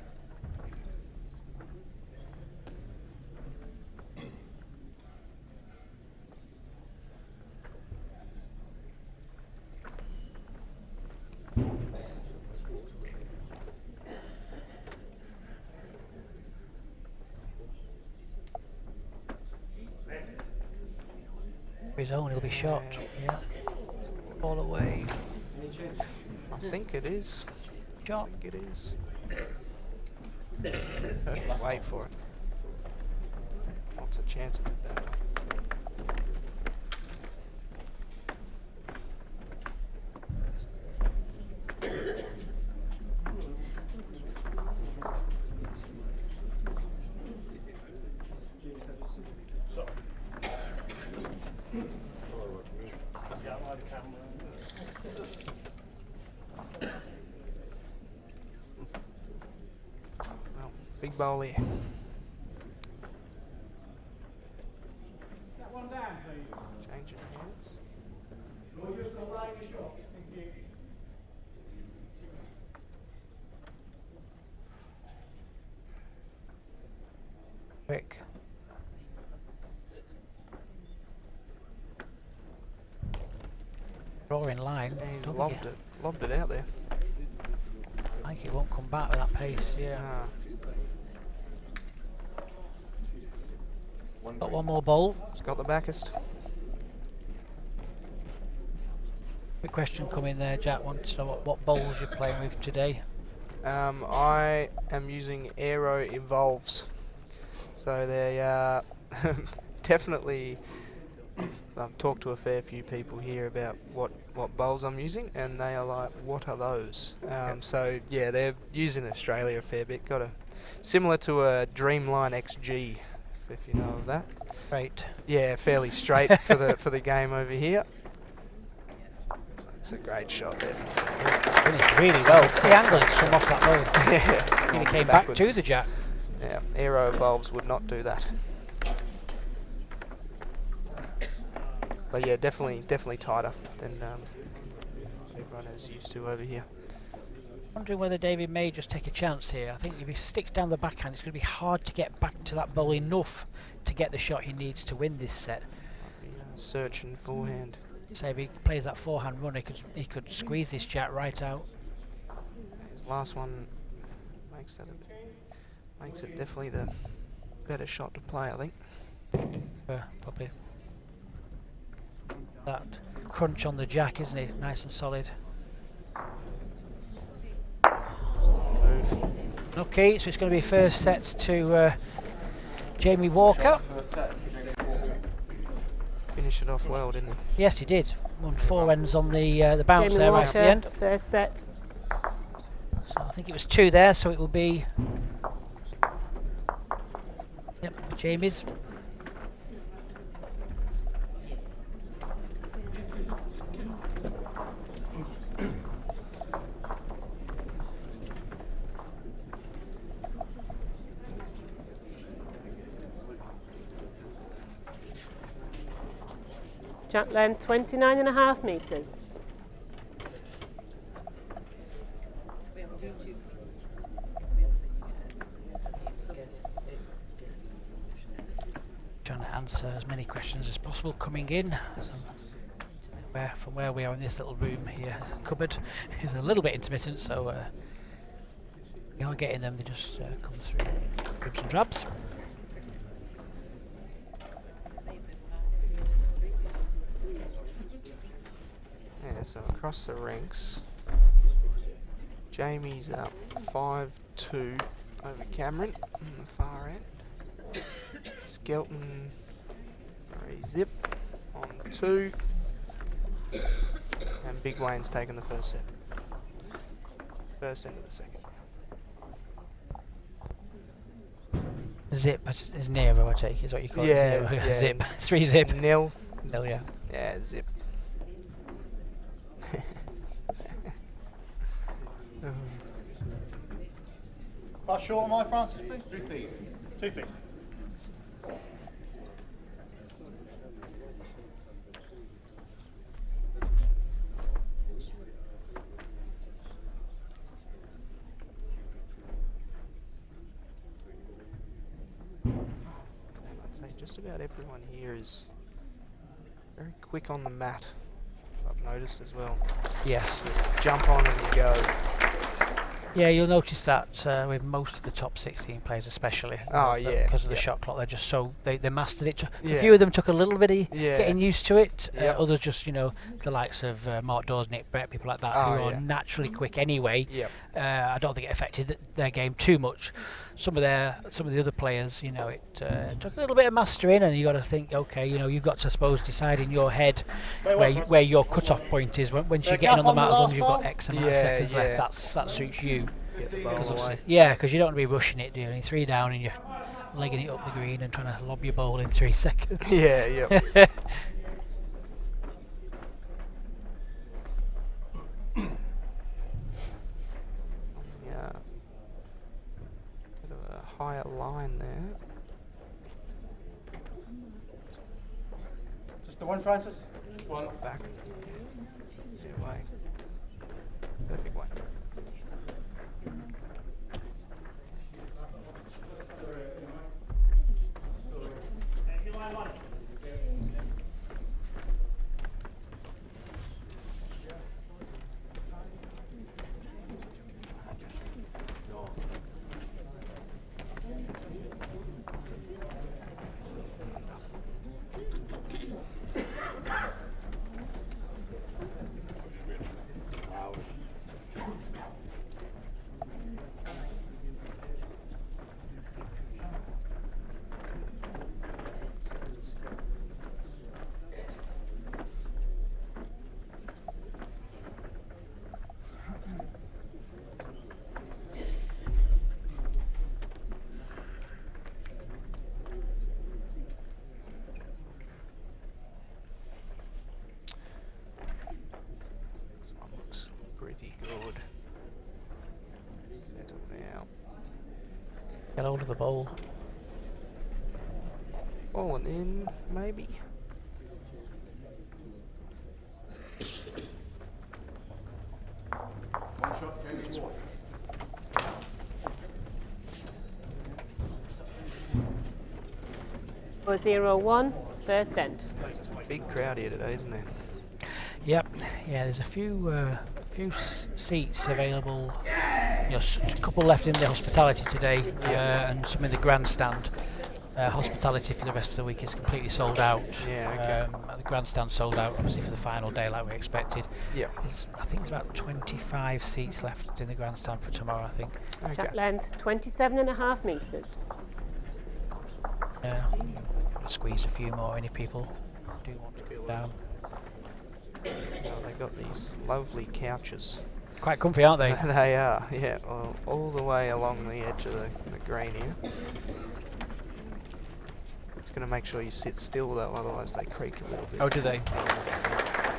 His own, he'll be shot. Yeah. Fall away.
I think it is.
Shot.
I think it is. Perfect way for it. Lots of chances with that one. Well, big bowl here.
One down, please.
Changing hands.
You're just going to line your shot. Thank you.
Quick. Drawing line.
And he's
Don't think
lobbed it out there.
Like it won't come back with that pace. Yeah.
Ah,
One
Got
green.
one more bowl.
it's got the backest.
Quick question coming there, Jack. Wants to know what bowls you're playing with today.
I am using Aero Evolves. So they are definitely. I've talked to a fair few people here about what bowls I'm using, and they are like, "What are those?" So yeah, they're used in Australia a fair bit. Got a similar to a Dreamline XG, if you know of that.
Great.
Yeah, fairly straight for the game over here. It's a great shot there.
Finished really well. The angle it's come off that bowl.
Yeah,
Really
on
came
backwards.
back to the Jack.
Yeah, Aero Evolves would not do that. But yeah, definitely tighter than everyone is used to over here.
Wondering whether David may just take a chance here. I think if he sticks down the backhand, it's going to be hard to get back to that bowl enough to get the shot he needs to win this set.
Might be, searching forehand.
So if he plays that forehand run, he could squeeze this Jack right out.
His last one makes it definitely the better shot to play, I think.
Probably that crunch on the jack, isn't it? Nice and solid.
Move.
Okay, so it's going to be first set to Jamie Walker.
Finish it off well, didn't he?
Yes, he did. Won 4 ends on the bounce
Jamie
there
Walker,
right at the end.
first set.
So I think it was 2 there, so it will be. Yep, Jamie's.
Jack length 29.5 metres.
Trying to answer as many questions as possible coming in. So from where we are in this little room here, the cupboard is a little bit intermittent, so we are getting them. They just come through dribs and drabs.
Yeah, so across the rinks, Jamie's up 5-2 over Cameron on the far end. Skelton 3-zip on 2. And Big Wayne's taken the first set. First into the second.
Zip is Nero, I take, is what you call
Yeah,
it.
yeah.
Zip. 3-zip.
Nil.
Nil, yeah.
Yeah, zip.
How short am I, Francis, please?
2 feet.
2 feet.
I'd say just about everyone here is very quick on the mat. I've noticed as well.
Yes.
Just jump on and go.
Yeah, you'll notice that with most of the top 16 players, especially.
Oh, yeah,
Because of the
yeah.
shot clock, they're just so they mastered it. A
Yeah.
few of them took a little bit of
Yeah.
getting used to it.
Yeah.
Others just, the likes of Mark Dawes, Nick Brett, people like that,
Oh,
who are
yeah.
naturally quick anyway.
Yep.
I don't think it affected their game too much. Some of the other players, it took a little bit of mastering, and you got to think, okay, you've got to, I suppose, decide in your head where your cut-off point is. Once you're getting on the mat, as long as you've got X amount of
Yeah,
seconds
yeah.
left, that suits you.
Get the ball away.
Yeah, because you don't want to be rushing it, do you? 3 down and you're legging it up the green and trying to lob your ball in 3 seconds.
Yeah, yep. Yeah. Bit of a higher line there.
Just the one, Francis?
One.
Back. Yeah, way. Perfect way. This one looks pretty good. Settle now.
Get hold of the ball.
Falling in, maybe.
One shot, Jamie.
Just one.
Or 0-1, first end.
Big crowd here today, isn't there?
Yep. Yeah, there's a few seats available a couple left in the hospitality today, and some in the grandstand. Hospitality for the rest of the week is completely sold out.
Yeah, okay.
The grandstand sold out, obviously, for the final day, like we expected.
Yeah.
I think there's about 25 seats left in the grandstand for tomorrow, I think.
Okay.
Shot length 27.5 metres.
Squeeze a few more in if people do want to go down.
Well, they've got these lovely couches.
Quite comfy, aren't they?
They are, yeah. All the way along the edge of the green here. It's going to make sure you sit still though, otherwise they creak a little bit.
Oh, do they?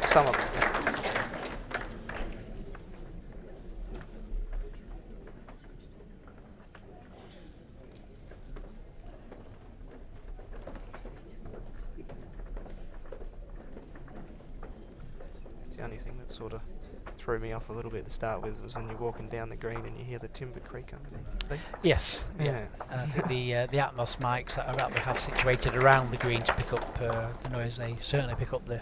Some of them, yeah. It's the only thing that sort of threw me off a little bit to start with was when you're walking down the green and you hear the timber creak underneath your feet.
Yes.
Yeah.
And I think the Atmos mics that we have situated around the green to pick up the noise, they certainly pick up the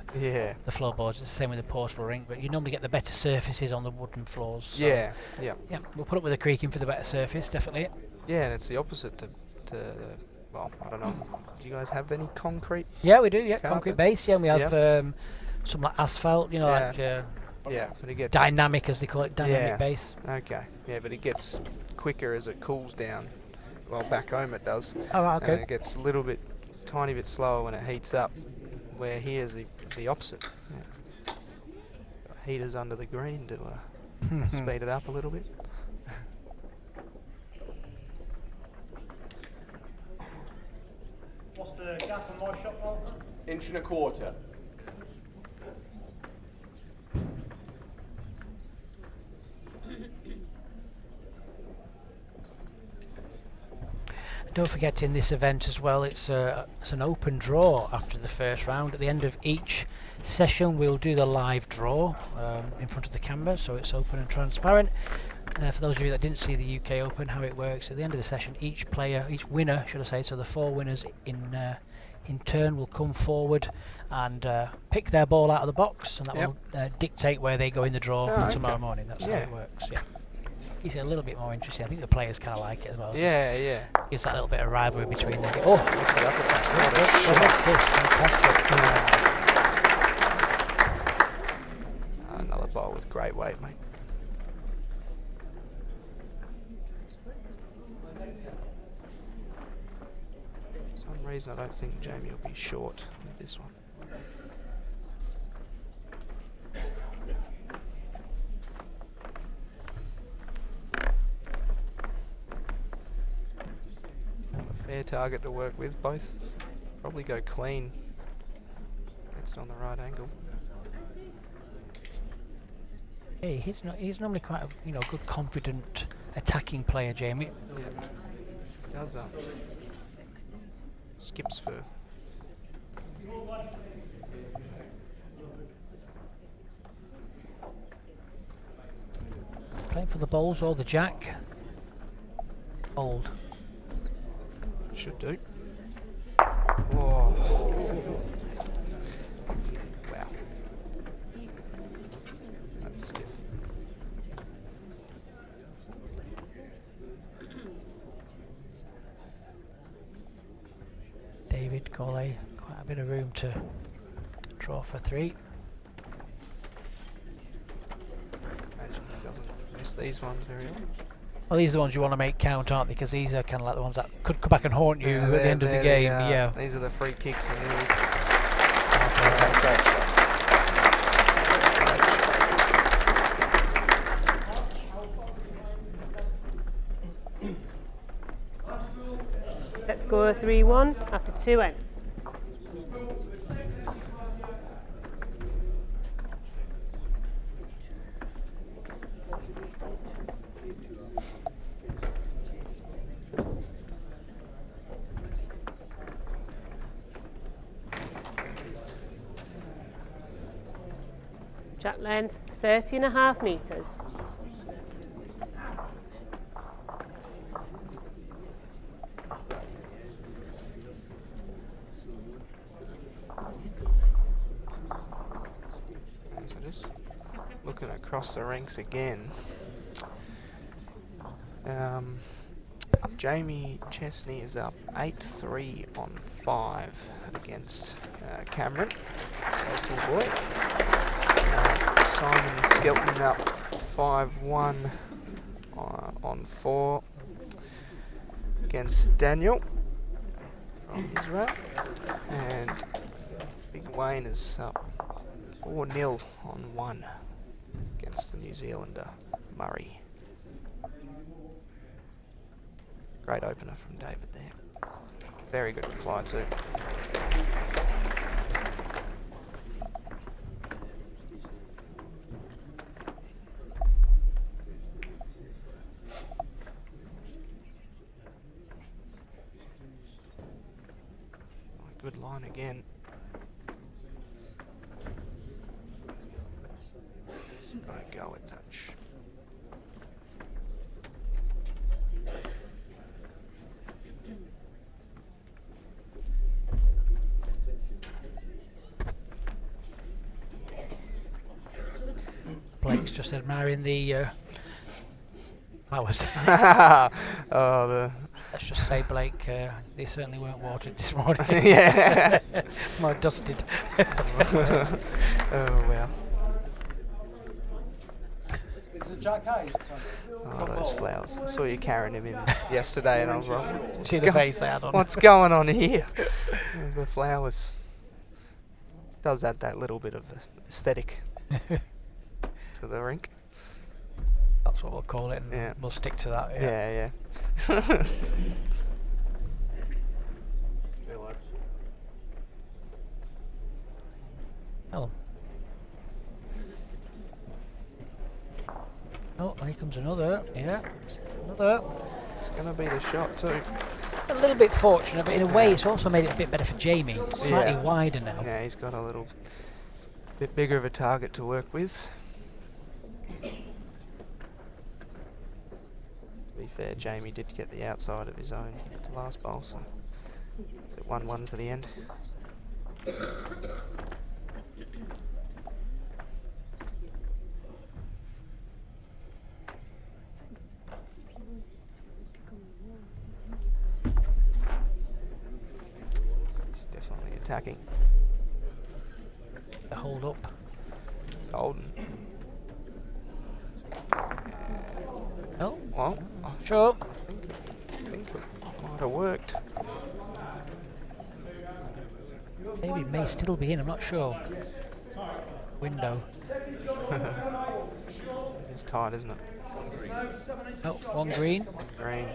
floorboards. It's the same with the portable rink, but you normally get the better surfaces on the wooden floors. So
Yeah.
We'll put up with the creaking for the better surface, definitely.
Yeah, and it's the opposite to well, I don't know. Do you guys have any concrete?
Yeah, we do. Yeah,
Carpet?
concrete base. Yeah, and we have some like asphalt.
Yeah, but it gets
dynamic, as they call it, dynamic base.
Okay. Yeah, but it gets quicker as it cools down. Well, back home it does.
Oh, right, okay.
And it gets a little bit, tiny bit slower when it heats up. Where here's the opposite. Yeah. Heaters under the green to speed it up a little bit.
What's the gap on my shot roll?
1.25 inches.
Don't forget, in this event as well, it's an open draw after the first round. At the end of each session, we'll do the live draw in front of the camera, so it's open and transparent. For those of you that didn't see the UK Open, how it works, at the end of the session, each winner, should I say, so the 4 winners in turn will come forward and pick their ball out of the box, and that will dictate where they go in the draw for tomorrow morning. That's how it works. Yeah. It's a little bit more interesting. I think the players kind of like it as well.
Yeah.
Gives that little bit of rivalry between them.
Oh, looks like
Fantastic.
Another bowl with great weight, mate. For some reason, I don't think Jamie will be short with this one. Fair target to work with. Both probably go clean. It's on the right angle.
Hey, he's normally quite a good, confident, attacking player, Jamie.
Yeah. Does skips for.
Playing for the bowls or the jack. Old.
Should do. Oh. Wow. That's stiff.
David, Gourlay, quite a bit of room to draw for 3.
Imagine he doesn't miss these ones very often.
Well, these are the ones you want to make count, aren't they? Because these are kind of like the ones that could come back and haunt you at the end of the game. Yeah.
These are the free kicks. And great shot.
Let's score 3-1 after 2 ends. Shot length 30.5 metres.
So just looking across the ranks again. Jamie Chesney is up 8-3 on 5 against Cameron, local boy. Simon Skelton up 5-1 on 4 against Daniel from Israel. And Big Wayne is up 4-0 on 1 against the New Zealander, Murray. Great opener from David there. Very good reply too. Good line again. Gotta go a touch.
Blake's just admiring the flowers. Let's just say, Blake, they certainly weren't watered this morning.
Yeah.
More dusted.
Oh well.
Is it Jack Hayes?
Oh, those flowers. I saw you carrying him in yesterday, and I was like,
See the face they had on.
what's going on here? The flowers. Does add that little bit of aesthetic to the rink.
That's what we'll call it, and
Yeah.
we'll stick to that.
Yeah.
Oh, here comes another. Yeah, another.
It's gonna be the shot too.
A little bit fortunate, but in a way, it's also made it a bit better for Jamie. Slightly
Yeah.
wider now.
Yeah, he's got a little bit bigger of a target to work with. To be fair, Jamie did get the outside of his own to last bowl, so it's at 1-1 for the end. He's definitely attacking.
The hold up.
It's Holden.
Oh,
Well,
sure.
I think it might have worked.
Maybe it may still be in, I'm not sure. Window.
It's tight, isn't it?
Oh, one green.
Green.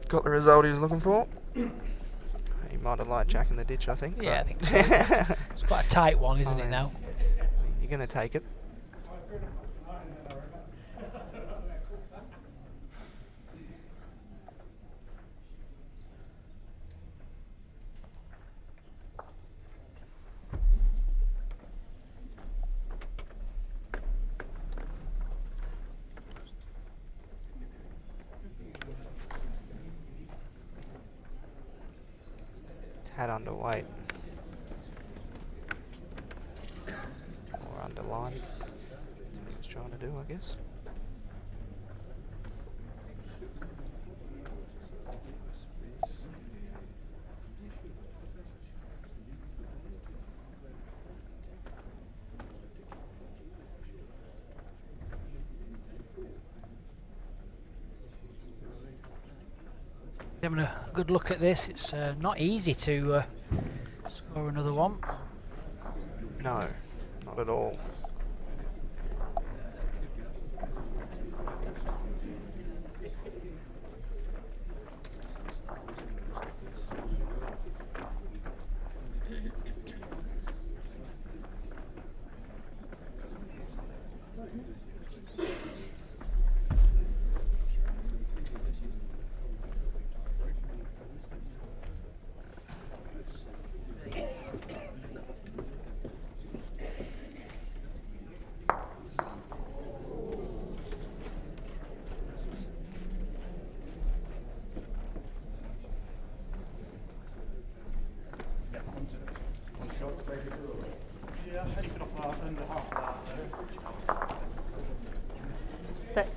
Got the result he was looking for. He might have liked Jack in the ditch, I think.
Yeah, I
but
think so. It's quite a tight one, isn't it, now?
You're going to take it. Tad underweight. Or underline. That's what he was trying to do, I guess.
Having a good look at this. It's not easy to score another one.
No, not at all.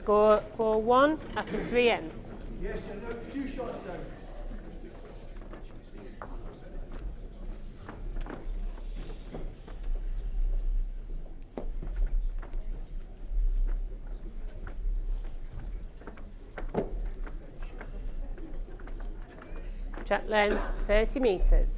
score 4-1 after 3 ends.
Yes, and a few shots down.
Track length 30 metres.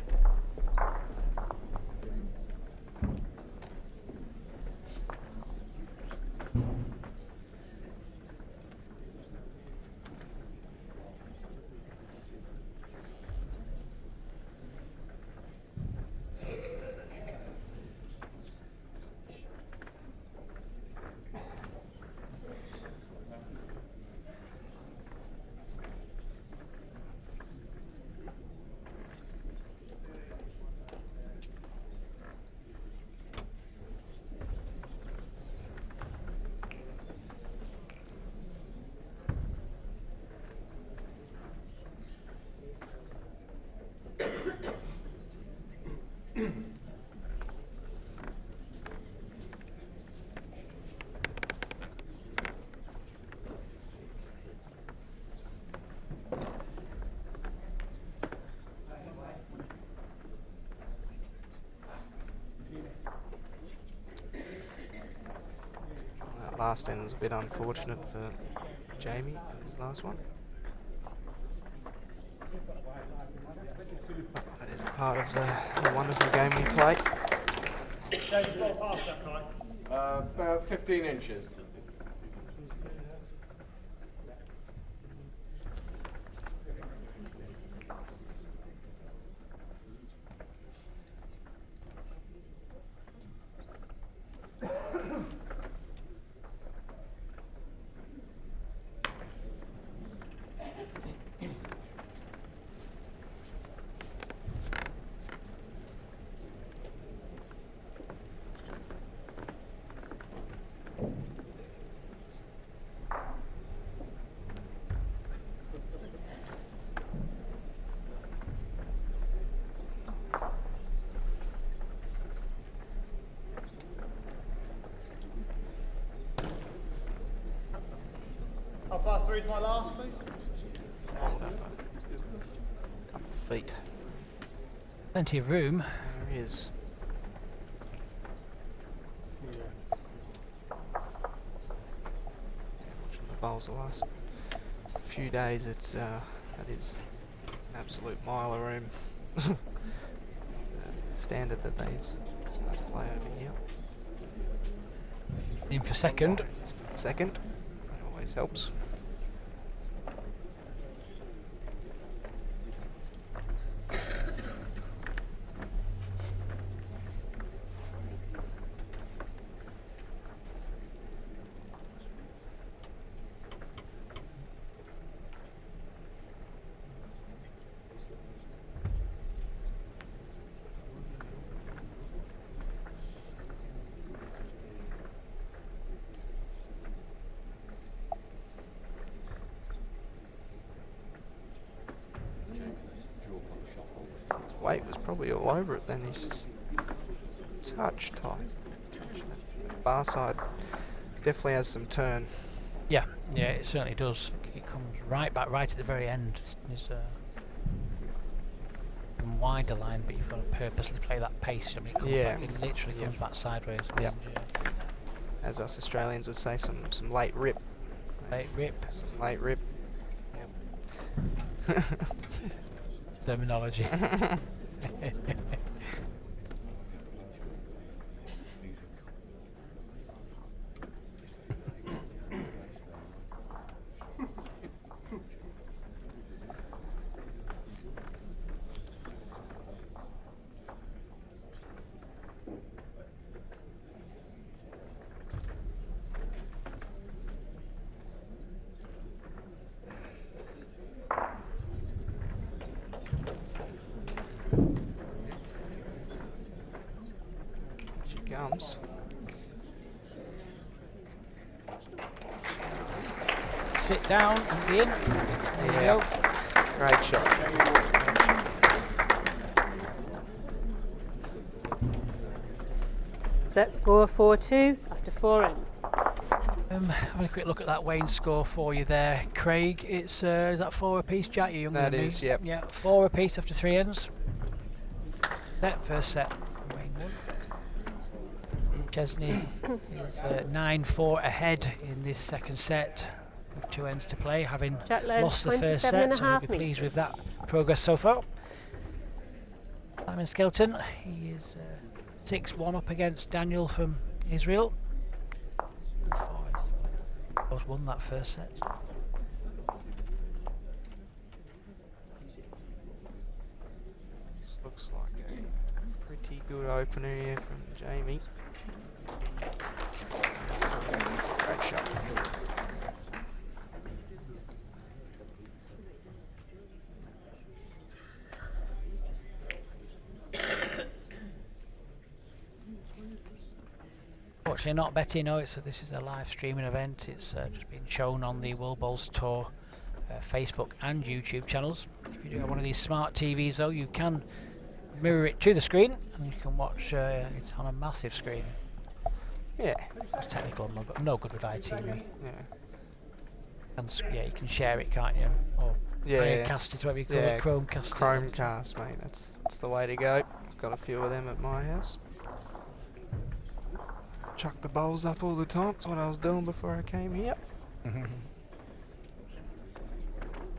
That last end was a bit unfortunate for Jamie, his last one. But that is a part of the wonderful game we play.
James, well past that night.
About 15 inches.
How far through is my last, please?
Hold up a couple of feet.
Plenty of room.
There he is. Watching the bowls the last few days, it's that is an absolute mile of room. The standard that they play over here.
In for second.
Second, that always helps. His weight was probably all over it then. He's just touch tight. That bar side definitely has some turn.
Yeah, it certainly does. It comes right back, right at the very end. There's a wider line, but you've got to purposely play that pace. I mean, it comes
Yeah.
back, it literally comes back sideways.
Yeah.
And,
As us Australians would say, some late rip.
late rip
Some late rip. Yep.
terminology.
She comes.
Sit down and be in. There you
Yeah.
go.
Great shot.
Set score 4-2 after 4 ends.
Having a quick look at that Wayne score for you there, Craig. It's is that 4 apiece, Jack? You're younger
That
than me.
is, yep.
Yeah, 4 apiece after 3 ends. First set. Wayne won. Chesney is 9-4 ahead in this second set with 2 ends to play, having
Jack led
lost the first set, so he'll be
27.5
pleased with
metres.
that progress so far. Simon Skelton, he is 6-1 up against Daniel from Israel. And 4 ends to play. Both won that first set.
This looks like a pretty good opener here from Jamie. It's a great shot.
Fortunately not Betty, no, this is a live streaming event. It's just been shown on the World Bowls Tour Facebook and YouTube channels. If you do have one of these smart TVs though, you can mirror it to the screen and you can watch it on a massive screen.
Yeah.
It's technical, no good with ITV.
Yeah.
And yeah, you can share it, can't you? Or
Yeah.
cast it, whatever you call
Yeah,
it, Chromecast.
Chromecast, mate. That's the way to go. I've got a few of them at my house. Chuck the bowls up all the time. That's what I was doing before I came here.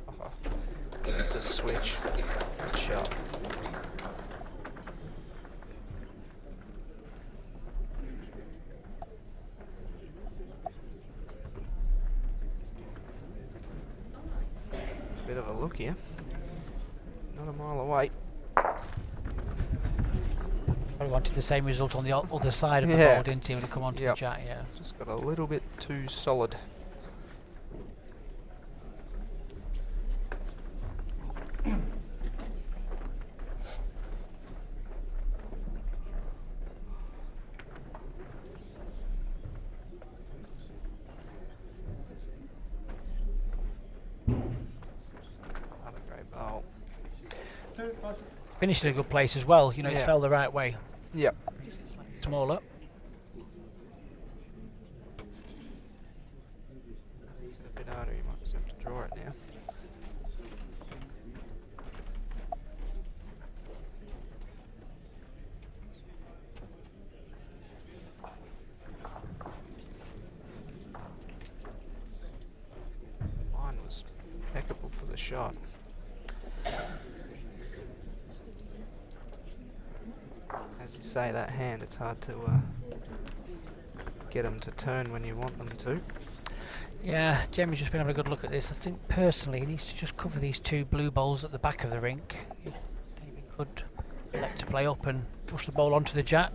Oh, the switch. Good shot. Bit of a look here. Not a mile away.
Probably wanted the same result on the other side of the
Yeah.
ball, didn't he, when he come onto the chat, yeah.
Just got a little bit too solid. Another great bowl.
Finished in a good place as well, you know, it's
Yeah.
fell the right way.
Yep.
Smaller.
It's a bit harder, you might just have to draw it now. Mine was impeccable for the shot. As you say, that hand, it's hard to get them to turn when you want them to.
Yeah, Jeremy's just been having a good look at this. I think personally he needs to just cover these 2 blue balls at the back of the rink. David could elect to play up and push the ball onto the jack.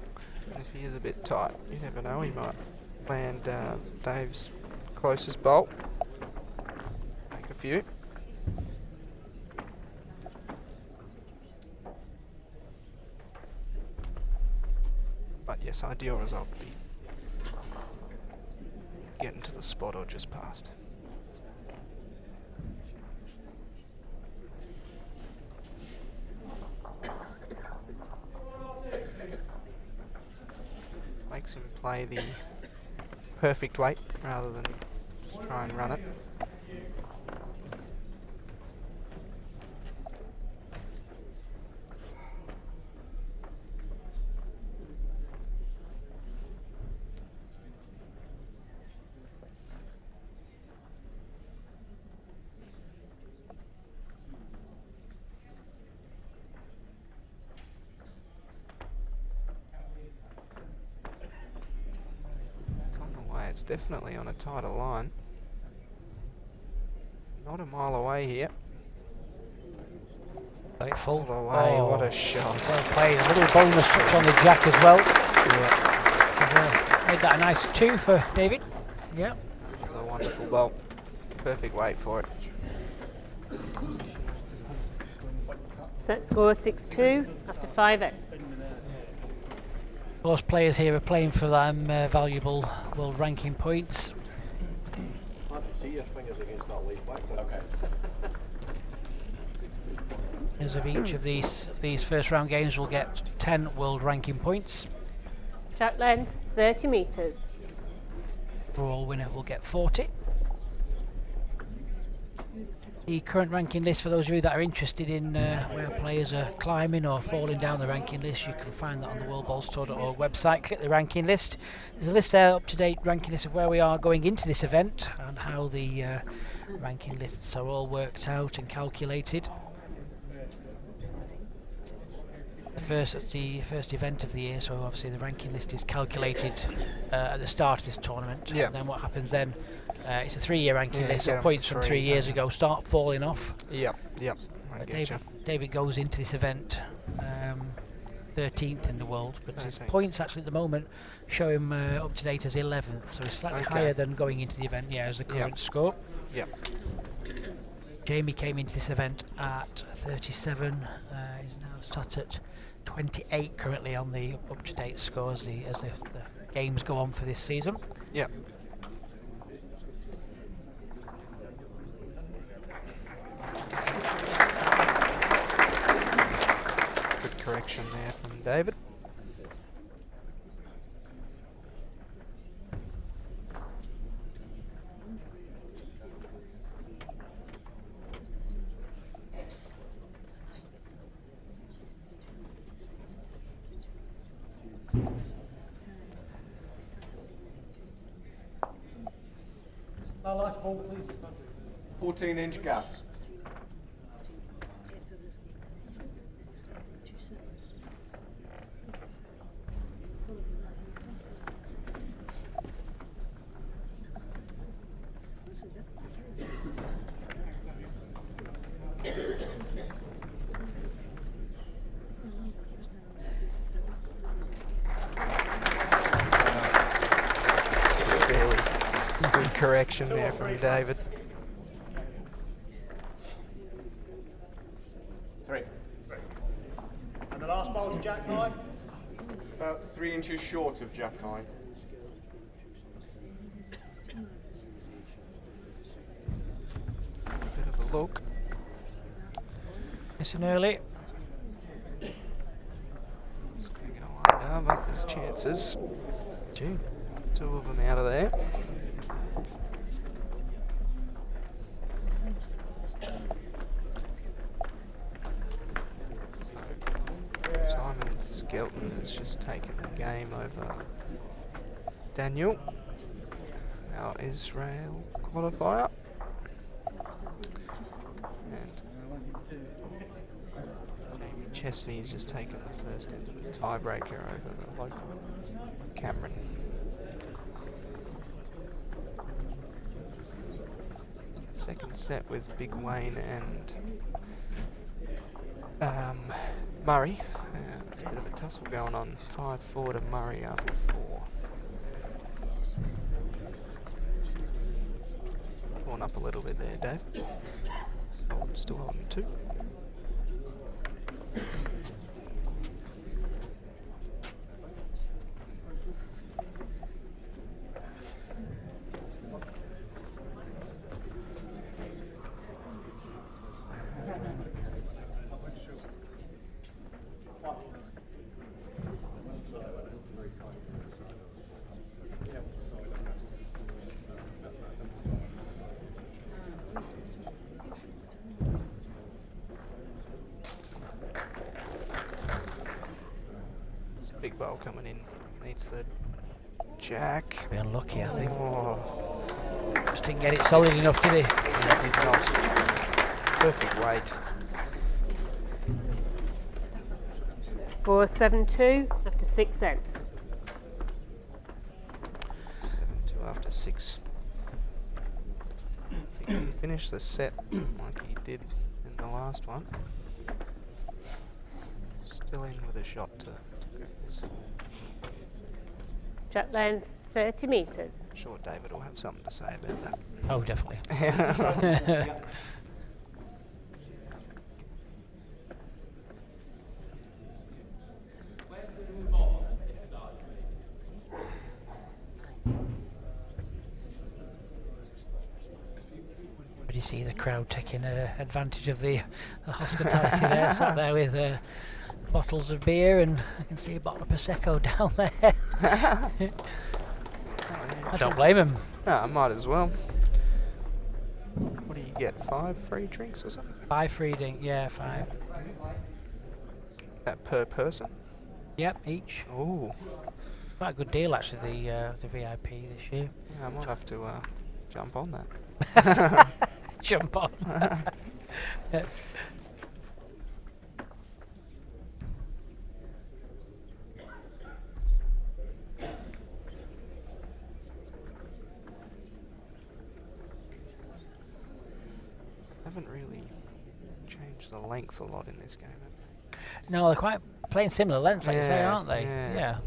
If he is a bit tight, you never know, he might land Dave's closest bolt. Make a few. But yes, ideal result would be getting to the spot or just past. Makes him play the perfect weight rather than just try and run it. It's definitely on a tighter line. Not a mile away here.
Got it full.
All the way, what a shot.
Well played. A little bonus touch on the jack as well.
Yeah.
Made that a nice 2 for David. Yeah.
It's a wonderful bolt. Perfect weight for it.
Set score 6-2 after 5 ends.
Those players here are playing for them valuable world ranking points.
I can see your fingers against that leaf back. Okay.
Winners of each of these first round games will get 10 world ranking points.
Track length 30 metres.
overall winner will get 40. The current ranking list, for those of you that are interested in where players are climbing or falling down the ranking list, you can find that on the worldbowlstour.org website. Click the ranking list. There's a list there, up-to-date ranking list of where we are going into this event and how the ranking lists are all worked out and calculated. The first event of the year, so obviously the ranking list is calculated at the start of this tournament.
Yeah.
And then what happens then? It's a 3-year ranking list, so
get 'em
points
for
from
3,
3 years ago start falling off.
Yep. I get you.
David goes into this event 13th in the world, but his
13th.
points actually at the moment show him up to date as 11th, so he's slightly
Okay.
higher than going into the event, as the current score.
Yep.
Jamie came into this event at 37, he's now sat at 28 currently on the up-to-date score as the games go on for this season.
Yep. Good correction there from David.
No, last ball, please.
14-inch gap.
Fairly good correction there from David.
3.
And the last bowl's Jack High.
About 3 inches short of jack high.
Bit of a look.
Missing early.
It's going to go under, but there's chances.
Two.
2 of them out of there. Simon Skelton has just taken the game over Daniel, our Israel qualifier. And Jamie Chesney's just taken the first end of the tiebreaker over the local Cameron. Second set with Big Wayne and Murray. There's a bit of a tussle going on. 5-4 to Murray after 4. Torn up a little bit there, Dave. Still holding 2. Big bowl coming in. Needs the jack.
Be unlucky, I think.
Oh,
Just didn't get it solid enough, did he?
he did not. Perfect weight.
Score 7-2 after 6 ends.
7-2 after 6. If he can finish the set like he did in the last one, still in with a shot to grab this.
Track length 30 metres.
I'm sure David will have something to say about that.
Oh, definitely. But you see the crowd taking advantage of the hospitality there, sat there with bottles of beer, and I can see a bottle of Prosecco down there. I don't blame him.
No, I might as well. What do you get? 5 free drinks or something?
5 free drink, yeah, 5.
That per person?
Yep, each.
Oh,
Quite a good deal actually. The VIP this year.
yeah, I might have to jump on that.
Jump on. Yeah.
Haven't really changed the length a lot in this game, have they?
No, they're quite playing similar lengths, like you say,
Yeah,
aren't they?
yeah.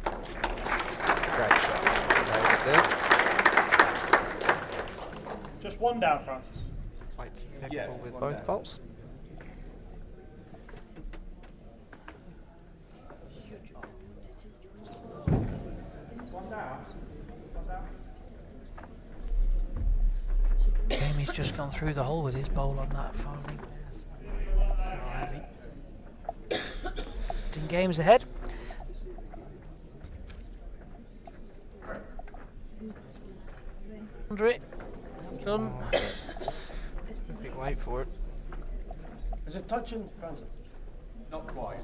Great shot from David there.
Just one down, Francis.
Weights impeccable
Yes,
with
one
both
down.
bolts.
One down. One down.
Jamie's just gone through the hole with his bowl on that far link.
Oh, has he?
10 games ahead. Under it. Done.
Perfect weight for it.
Is it touching, Francis?
Not quite.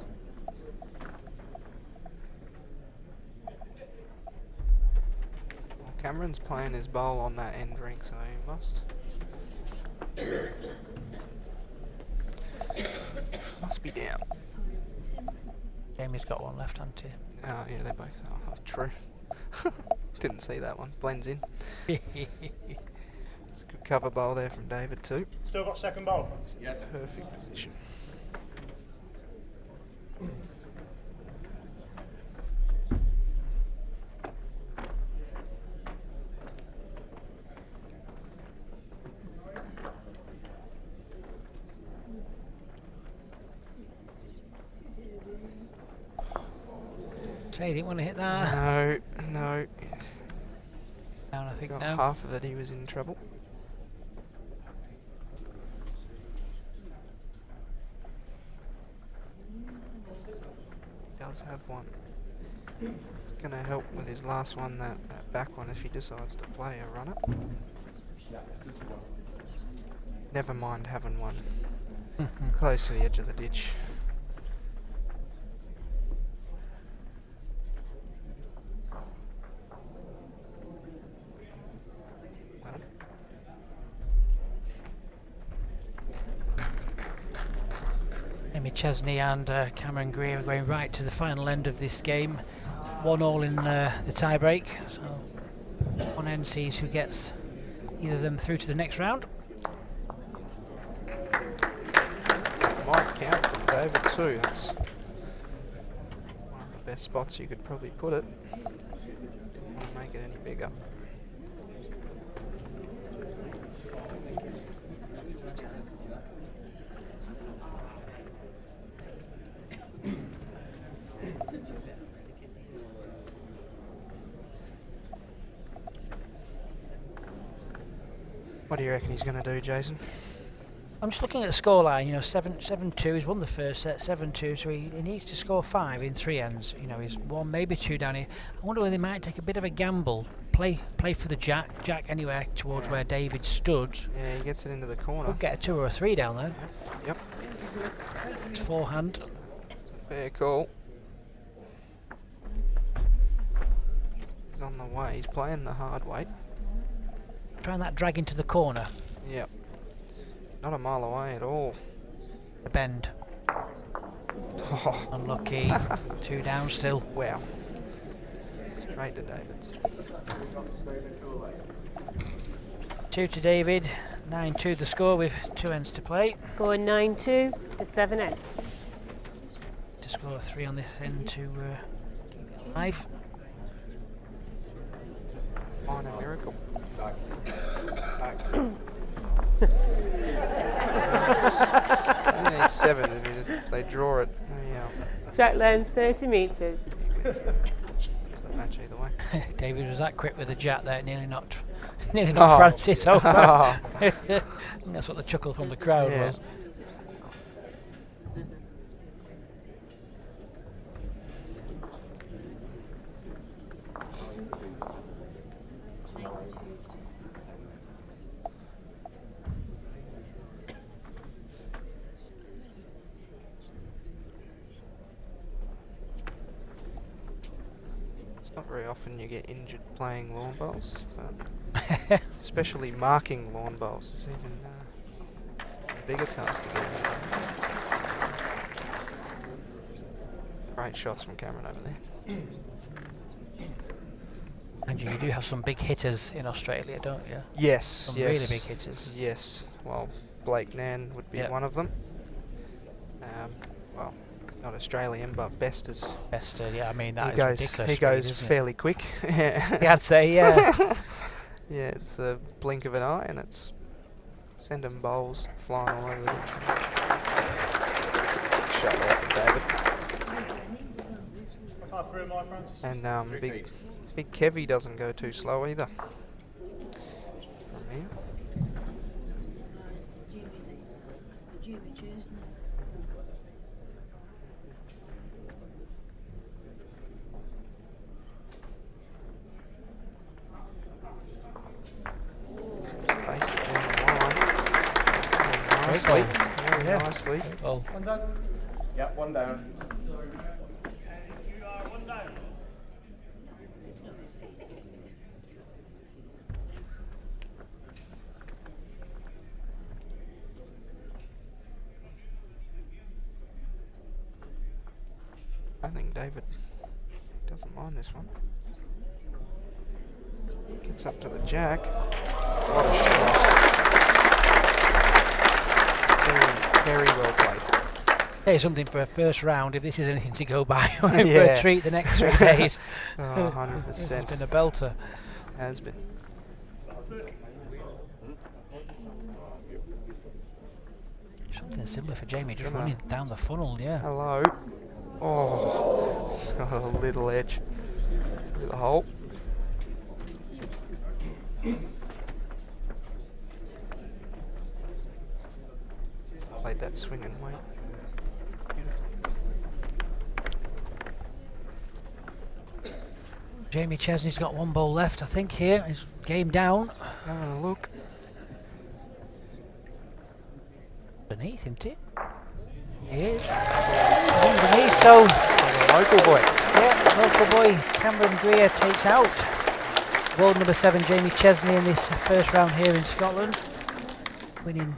Well, Cameron's playing his bowl on that end rink, so he must be down.
Jamie's got one left, hasn't
Oh, yeah, they both are. Oh, true. Didn't see that one. Blends in.
he?
It's a good cover bowl there from David too.
Still got second bowl.
Yes.
Perfect position.
Say he didn't want to hit that.
No.
Down, I think
Got
now.
half of it, he was in trouble. Does have one. It's going to help with his last one, that back one, if he decides to play a runner. Never mind having one close to the edge of the ditch. Well,
Amy Chesney and Cameron Greer are going right to the final end of this game. 1-1 in the tie break. So one end sees who gets either of them through to the next round.
might count from David too. That's one of the best spots you could probably put it. Didn't want to make it any bigger. What do you reckon he's going to do, Jason?
I'm just looking at the scoreline, 7-2, he's won the first set, 7-2, so he needs to score 5 in 3 ends. He's 1, maybe 2 down here. I wonder whether they might take a bit of a gamble, play for the jack anywhere towards where David stood.
Yeah, he gets it into the corner.
Could get a 2 or a 3 down there.
Yep,
It's forehand.
it's a fair call. He's on the way, he's playing the hard weight.
Trying that drag into the corner,
Yep, not a mile away at all.
the bend.
Oh,
Unlucky, 2 down still.
wow. Straight to David's.
2 to David, 9-2 the score with 2 ends to play.
Score 9-2 to 7 ends.
To score 3 on this end to keep it alive.
Minor miracle.
Back.
I think it's 7 if they draw it.
Track length 30 metres.
It's the match either way.
David was that quick with the jack there, nearly knocked
Oh.
Francis over.
Oh.
I think that's what the chuckle from the crowd
Yeah.
was.
Not very often you get injured playing lawn bowls, but especially marking lawn bowls is even a bigger task to get. Great shots from Cameron over there.
And you do have some big hitters in Australia, don't you?
Yes,
Some
yes.
really big hitters.
Yes, well, Blake Nan would be
Yep.
one of them. Well, he's not Australian, but best is.
Best, yeah, I mean, that
He
is
goes.
ridiculous.
He
speed,
goes
isn't it?
fairly quick.
Yeah, I'd say, yeah.
Yeah, it's the blink of an eye, and it's sending bowls flying all over the pitch. Shot there from David.
Par 3 of my friends.
And big Kevy doesn't go too slow either. From here. Face it down the line. Nicely. Very
Yeah.
nicely.
Well,
One down.
Yep, one down.
I think David doesn't mind this one. Gets up to the jack. What a shot. Very, very well played.
say something for a first round. If this is anything to go by, we're in for
Yeah.
a treat the next 3 days.
Oh,
This has
100%.
been a belter.
Has been.
Something similar for Jamie, just
Gonna-
running down the funnel, yeah.
Hello. Oh, it's got a little edge through the hole. Played that swinging weight. Beautiful.
Jamie Chesney's got 1 ball left, I think, here. His game down.
Having a look.
Underneath, isn't it? He is. Underneath, so
So the local boy.
yeah, local boy Cameron Greer takes out world number 7 Jamie Chesney in this first round here in Scotland, winning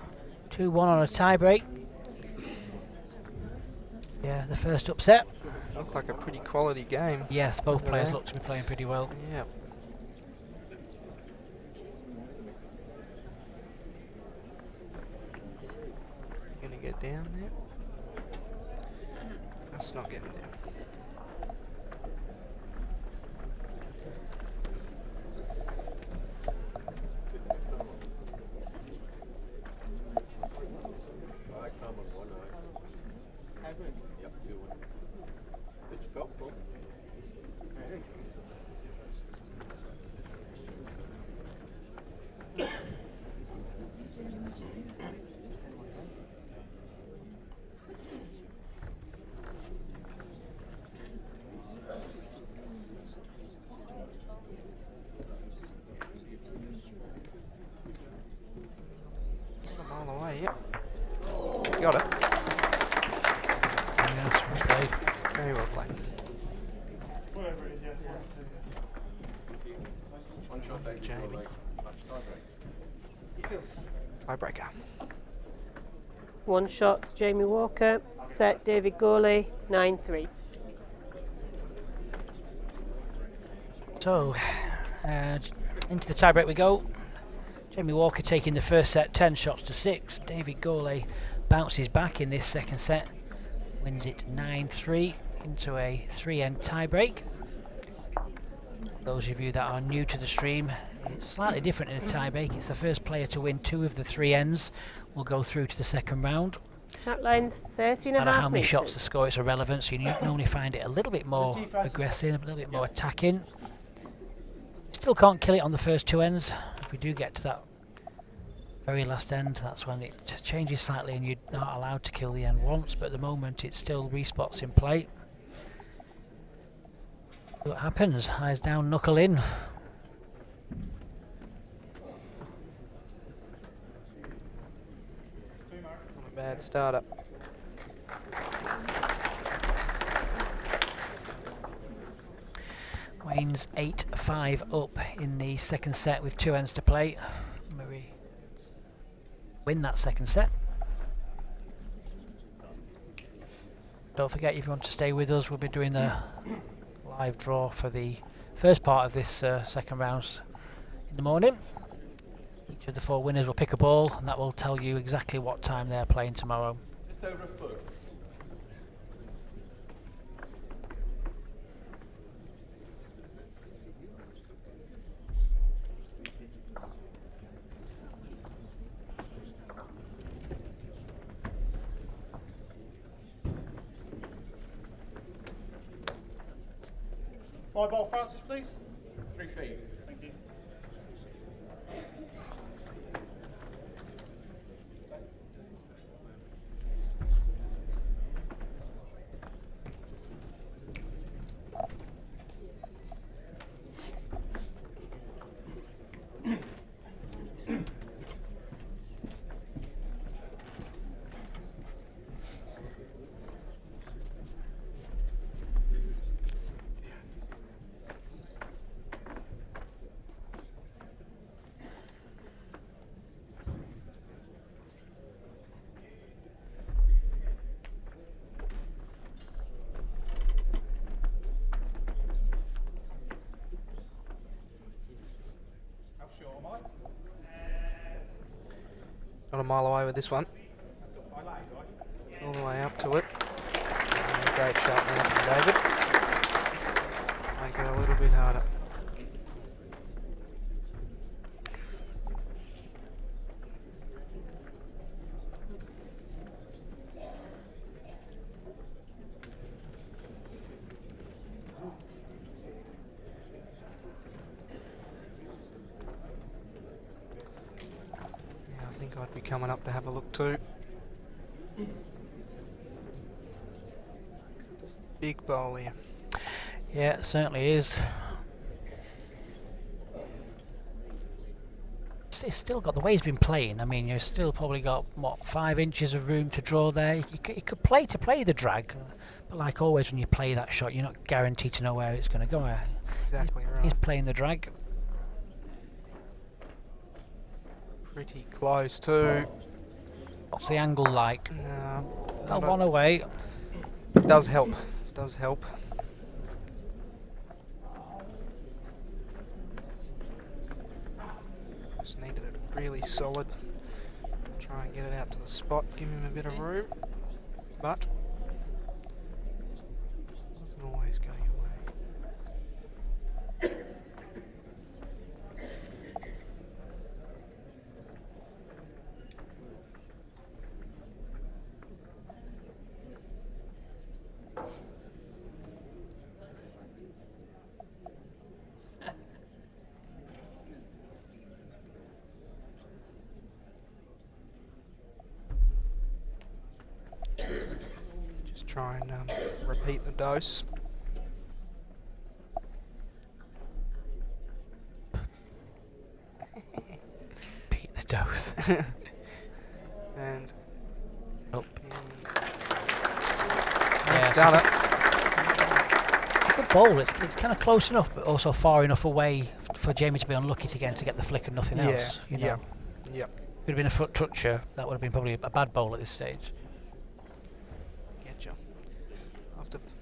2-1 on a tie-break. Yeah, the first upset.
Looked like a pretty quality game.
Yes, both
Over
players
there.
look to be playing pretty well.
Yeah. Gonna get down there. That's not getting down.
Right, come on, 1 eye. Yep, 2-1. Good spell, Paul.
Got 'em all the way, yep. Got it.
Yes, well played.
Very well played.
Whatever it is, yeah. 1, 2.
One shot, David.
Jamie.
Gourlay. Match tiebreak.
Tiebreaker.
1 shot, Jamie Walker. Set, David Gourlay, 9-3.
So, into the tiebreak we go. Jamie Walker taking the first set 10 shots to 6. David Gourlay bounces back in this second set, wins it 9-3 into a 3-end tiebreak. Those of you that are new to the stream, it's slightly different in a tiebreak. It's the first player to win 2 of the 3 ends will go through to the second round.
Shot line 13
No
and a
matter
half
how many shots
metres.
the score, it's irrelevant, so you normally find it a little bit more aggressive, a little bit more attacking. Still can't kill it on the first 2 ends. If we do get to that very last end, that's when it changes slightly and you're not allowed to kill the end once, but at the moment it still respots in play. See what happens? Eyes down, knuckle in.
Not a bad startup.
Wayne's 8-5 up in the second set with 2 ends to play. Murray win that second set. Don't forget, if you want to stay with us, we'll be doing the live draw for the first part of this second round in the morning. Each of the 4 winners will pick a ball, and that will tell you exactly what time they're playing tomorrow.
Just over a foot.
Five ball Francis, please.
3 feet.
Thank you. How short am I?
Not a mile away with this one.
I like, right?
All the way up to it. And great shot now from David. Make it a little bit harder. Yeah, I think I'd be coming up to have a look too. Big bowl here.
Yeah, it certainly is. It's still got the way he's been playing. I mean, you've still probably got what 5 inches of room to draw there. You could play the drag, but like always, when you play that shot, you're not guaranteed to know where it's going to go.
Exactly
He's
right.
playing the drag.
Pretty close too.
What's the angle like?
Not
One away.
does help. Does help. Just needed it really solid. Try and get it out to the spot. Give him a bit of room. But doesn't always go your way. Just try and repeat the dose.
Beat the dose.
And
Nope.
He's done it.
A good bowl. It's kind of close enough, but also far enough away for Jamie to be unlucky to get the flick and nothing else. You know?
Yeah.
Could have been a foot toucher. That would have been probably a bad bowl at this stage.
Getcha.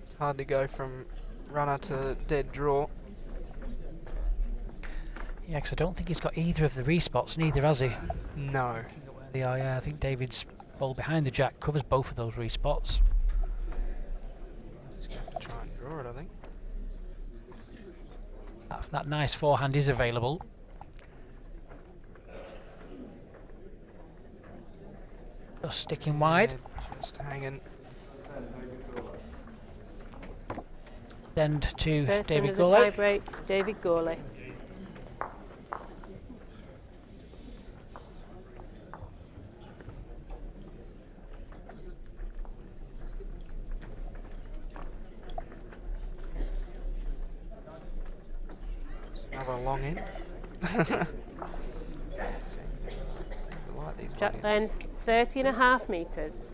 It's hard to go from runner to dead draw.
Yeah, because I don't think he's got either of the respots. Neither has he.
No.
Where they are, yeah. I think David's bowl behind the jack covers both of those respots.
Just have to try and draw it, I think.
That nice forehand is available. Just sticking wide.
Yeah, just hanging.
End to
First
David
under the
Gourlay.
tie break, David Gourlay.
Another long in. Seem to like these long
Jack
ends.
length 30.5 metres.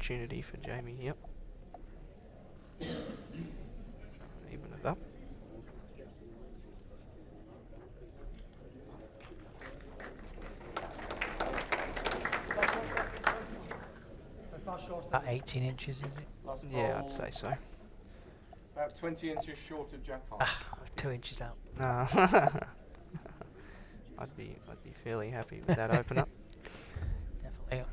opportunity for Jamie here. Even it up.
About 18 inches, is it?
Last
Yeah,
ball,
I'd say so.
About 20 inches short of Jack High.
Ah, 2 inches out.
I'd be fairly happy with that open up.
Definitely.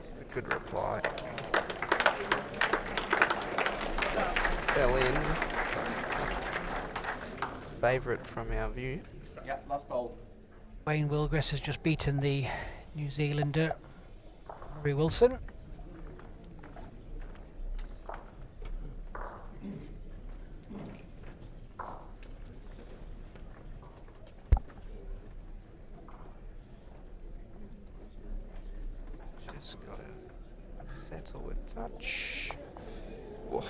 It's a good reply. Fell in. Favourite from our view.
Yeah, last bowl.
Wayne Wilgress has just beaten the New Zealander, Murray Wilson.
Just gotta settle with touch. Whoa.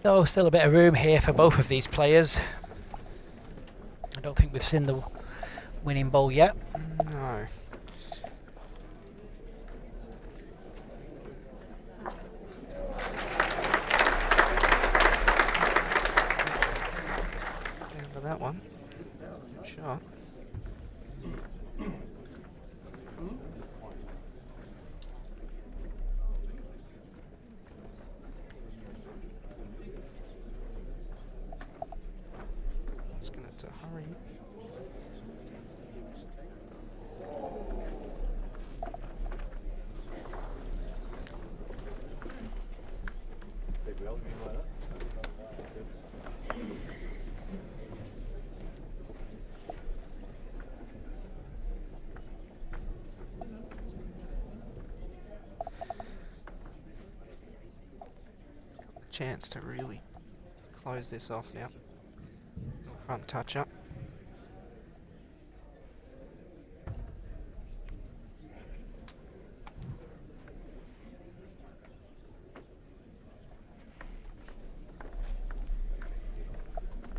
So still a bit of room here for both of these players. I don't think we've seen the winning bowl yet.
No. Down to that one. Good shot. It's going to hurry.
Big wheel, you like that?
Chance to really close this off now. Front touch up.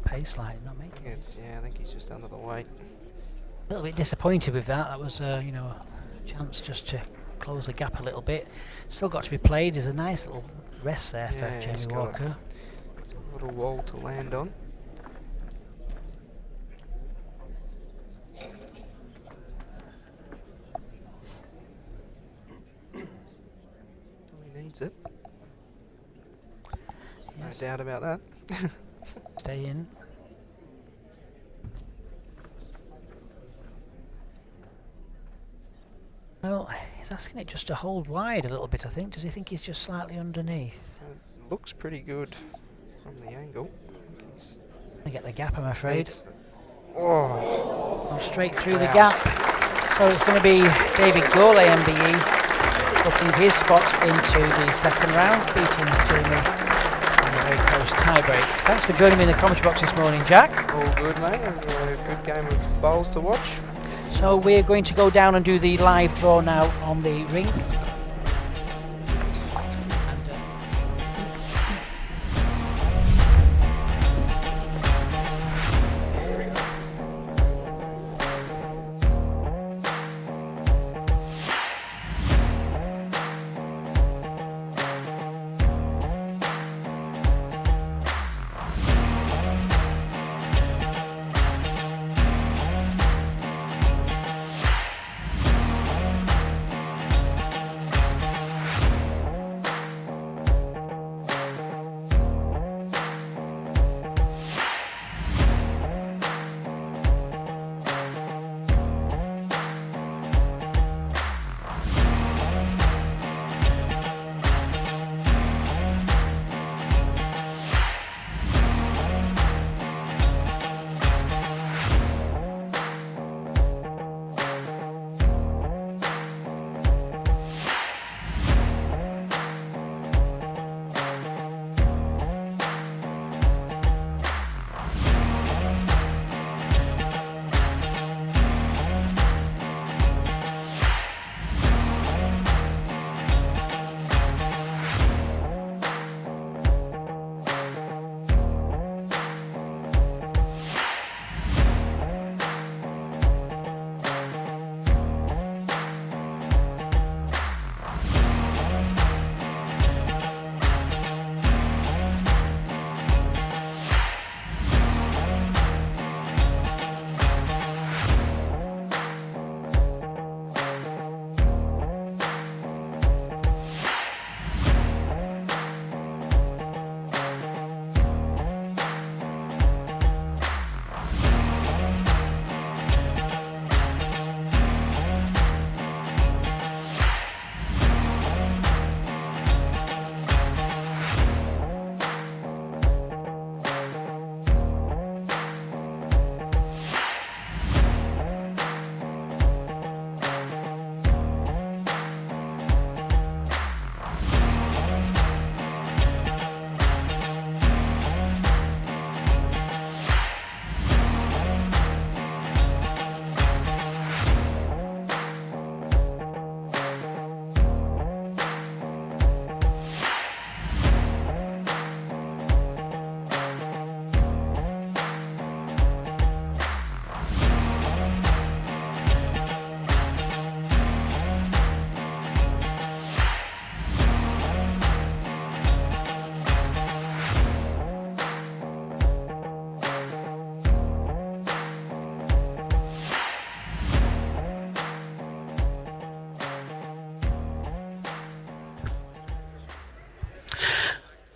Pace line, not making it.
Yeah, I think he's just under the weight.
A little bit disappointed with that. That was, you know, a chance just to close the gap a little bit. Still got to be played. There's a nice little rest there for
Yeah, he's
Jamie
got
Walker.
A little wall to land on. He needs it.
Yes.
No doubt about that.
Stay in. Well, he's asking it just to hold wide a little bit, I think. Does he think he's just slightly underneath?
Looks pretty good from the angle. He's
I get the gap, I'm afraid.
needs- Oh,
Gone straight through the
Wow.
gap. So it's going to be David Gourlay, MBE, booking his spot into the second round, beating Jamie in a very close tie-break. Thanks for joining me in the commentary box this morning, Jack.
all good, mate. It was a good game of bowls to watch.
So we're going to go down and do the live draw now on the rink.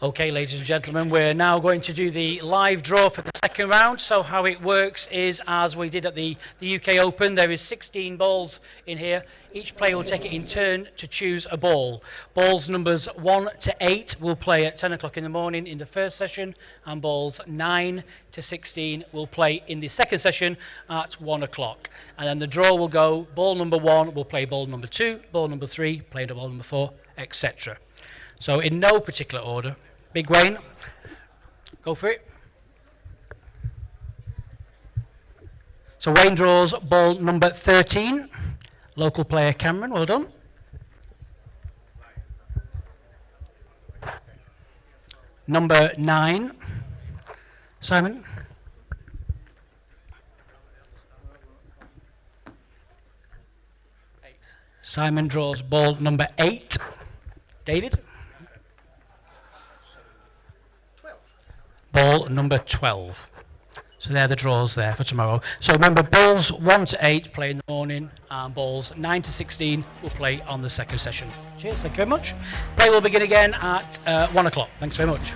Okay, ladies and gentlemen, we're now going to do the live draw for the second round. So how it works is, as we did at the UK Open, there is 16 balls in here. Each player will take it in turn to choose a ball. Balls numbers 1 to 8 will play at 10 o'clock in the morning in the first session, and balls 9 to 16 will play in the second session at 1 o'clock. And then the draw will go, ball number 1 will play ball number 2, ball number 3, play ball number 4, etc. So in no particular order. Big Wayne, go for it. So Wayne draws ball number 13. Local player Cameron, well done. Number 9, Simon. Simon draws ball number 8. David. Ball number 12. So they're the draws there for tomorrow. So remember, balls 1 to 8 play in the morning, and balls 9 to 16 will play on the second session. Cheers, thank you very much. Play will begin again at 1 o'clock. Thanks very much.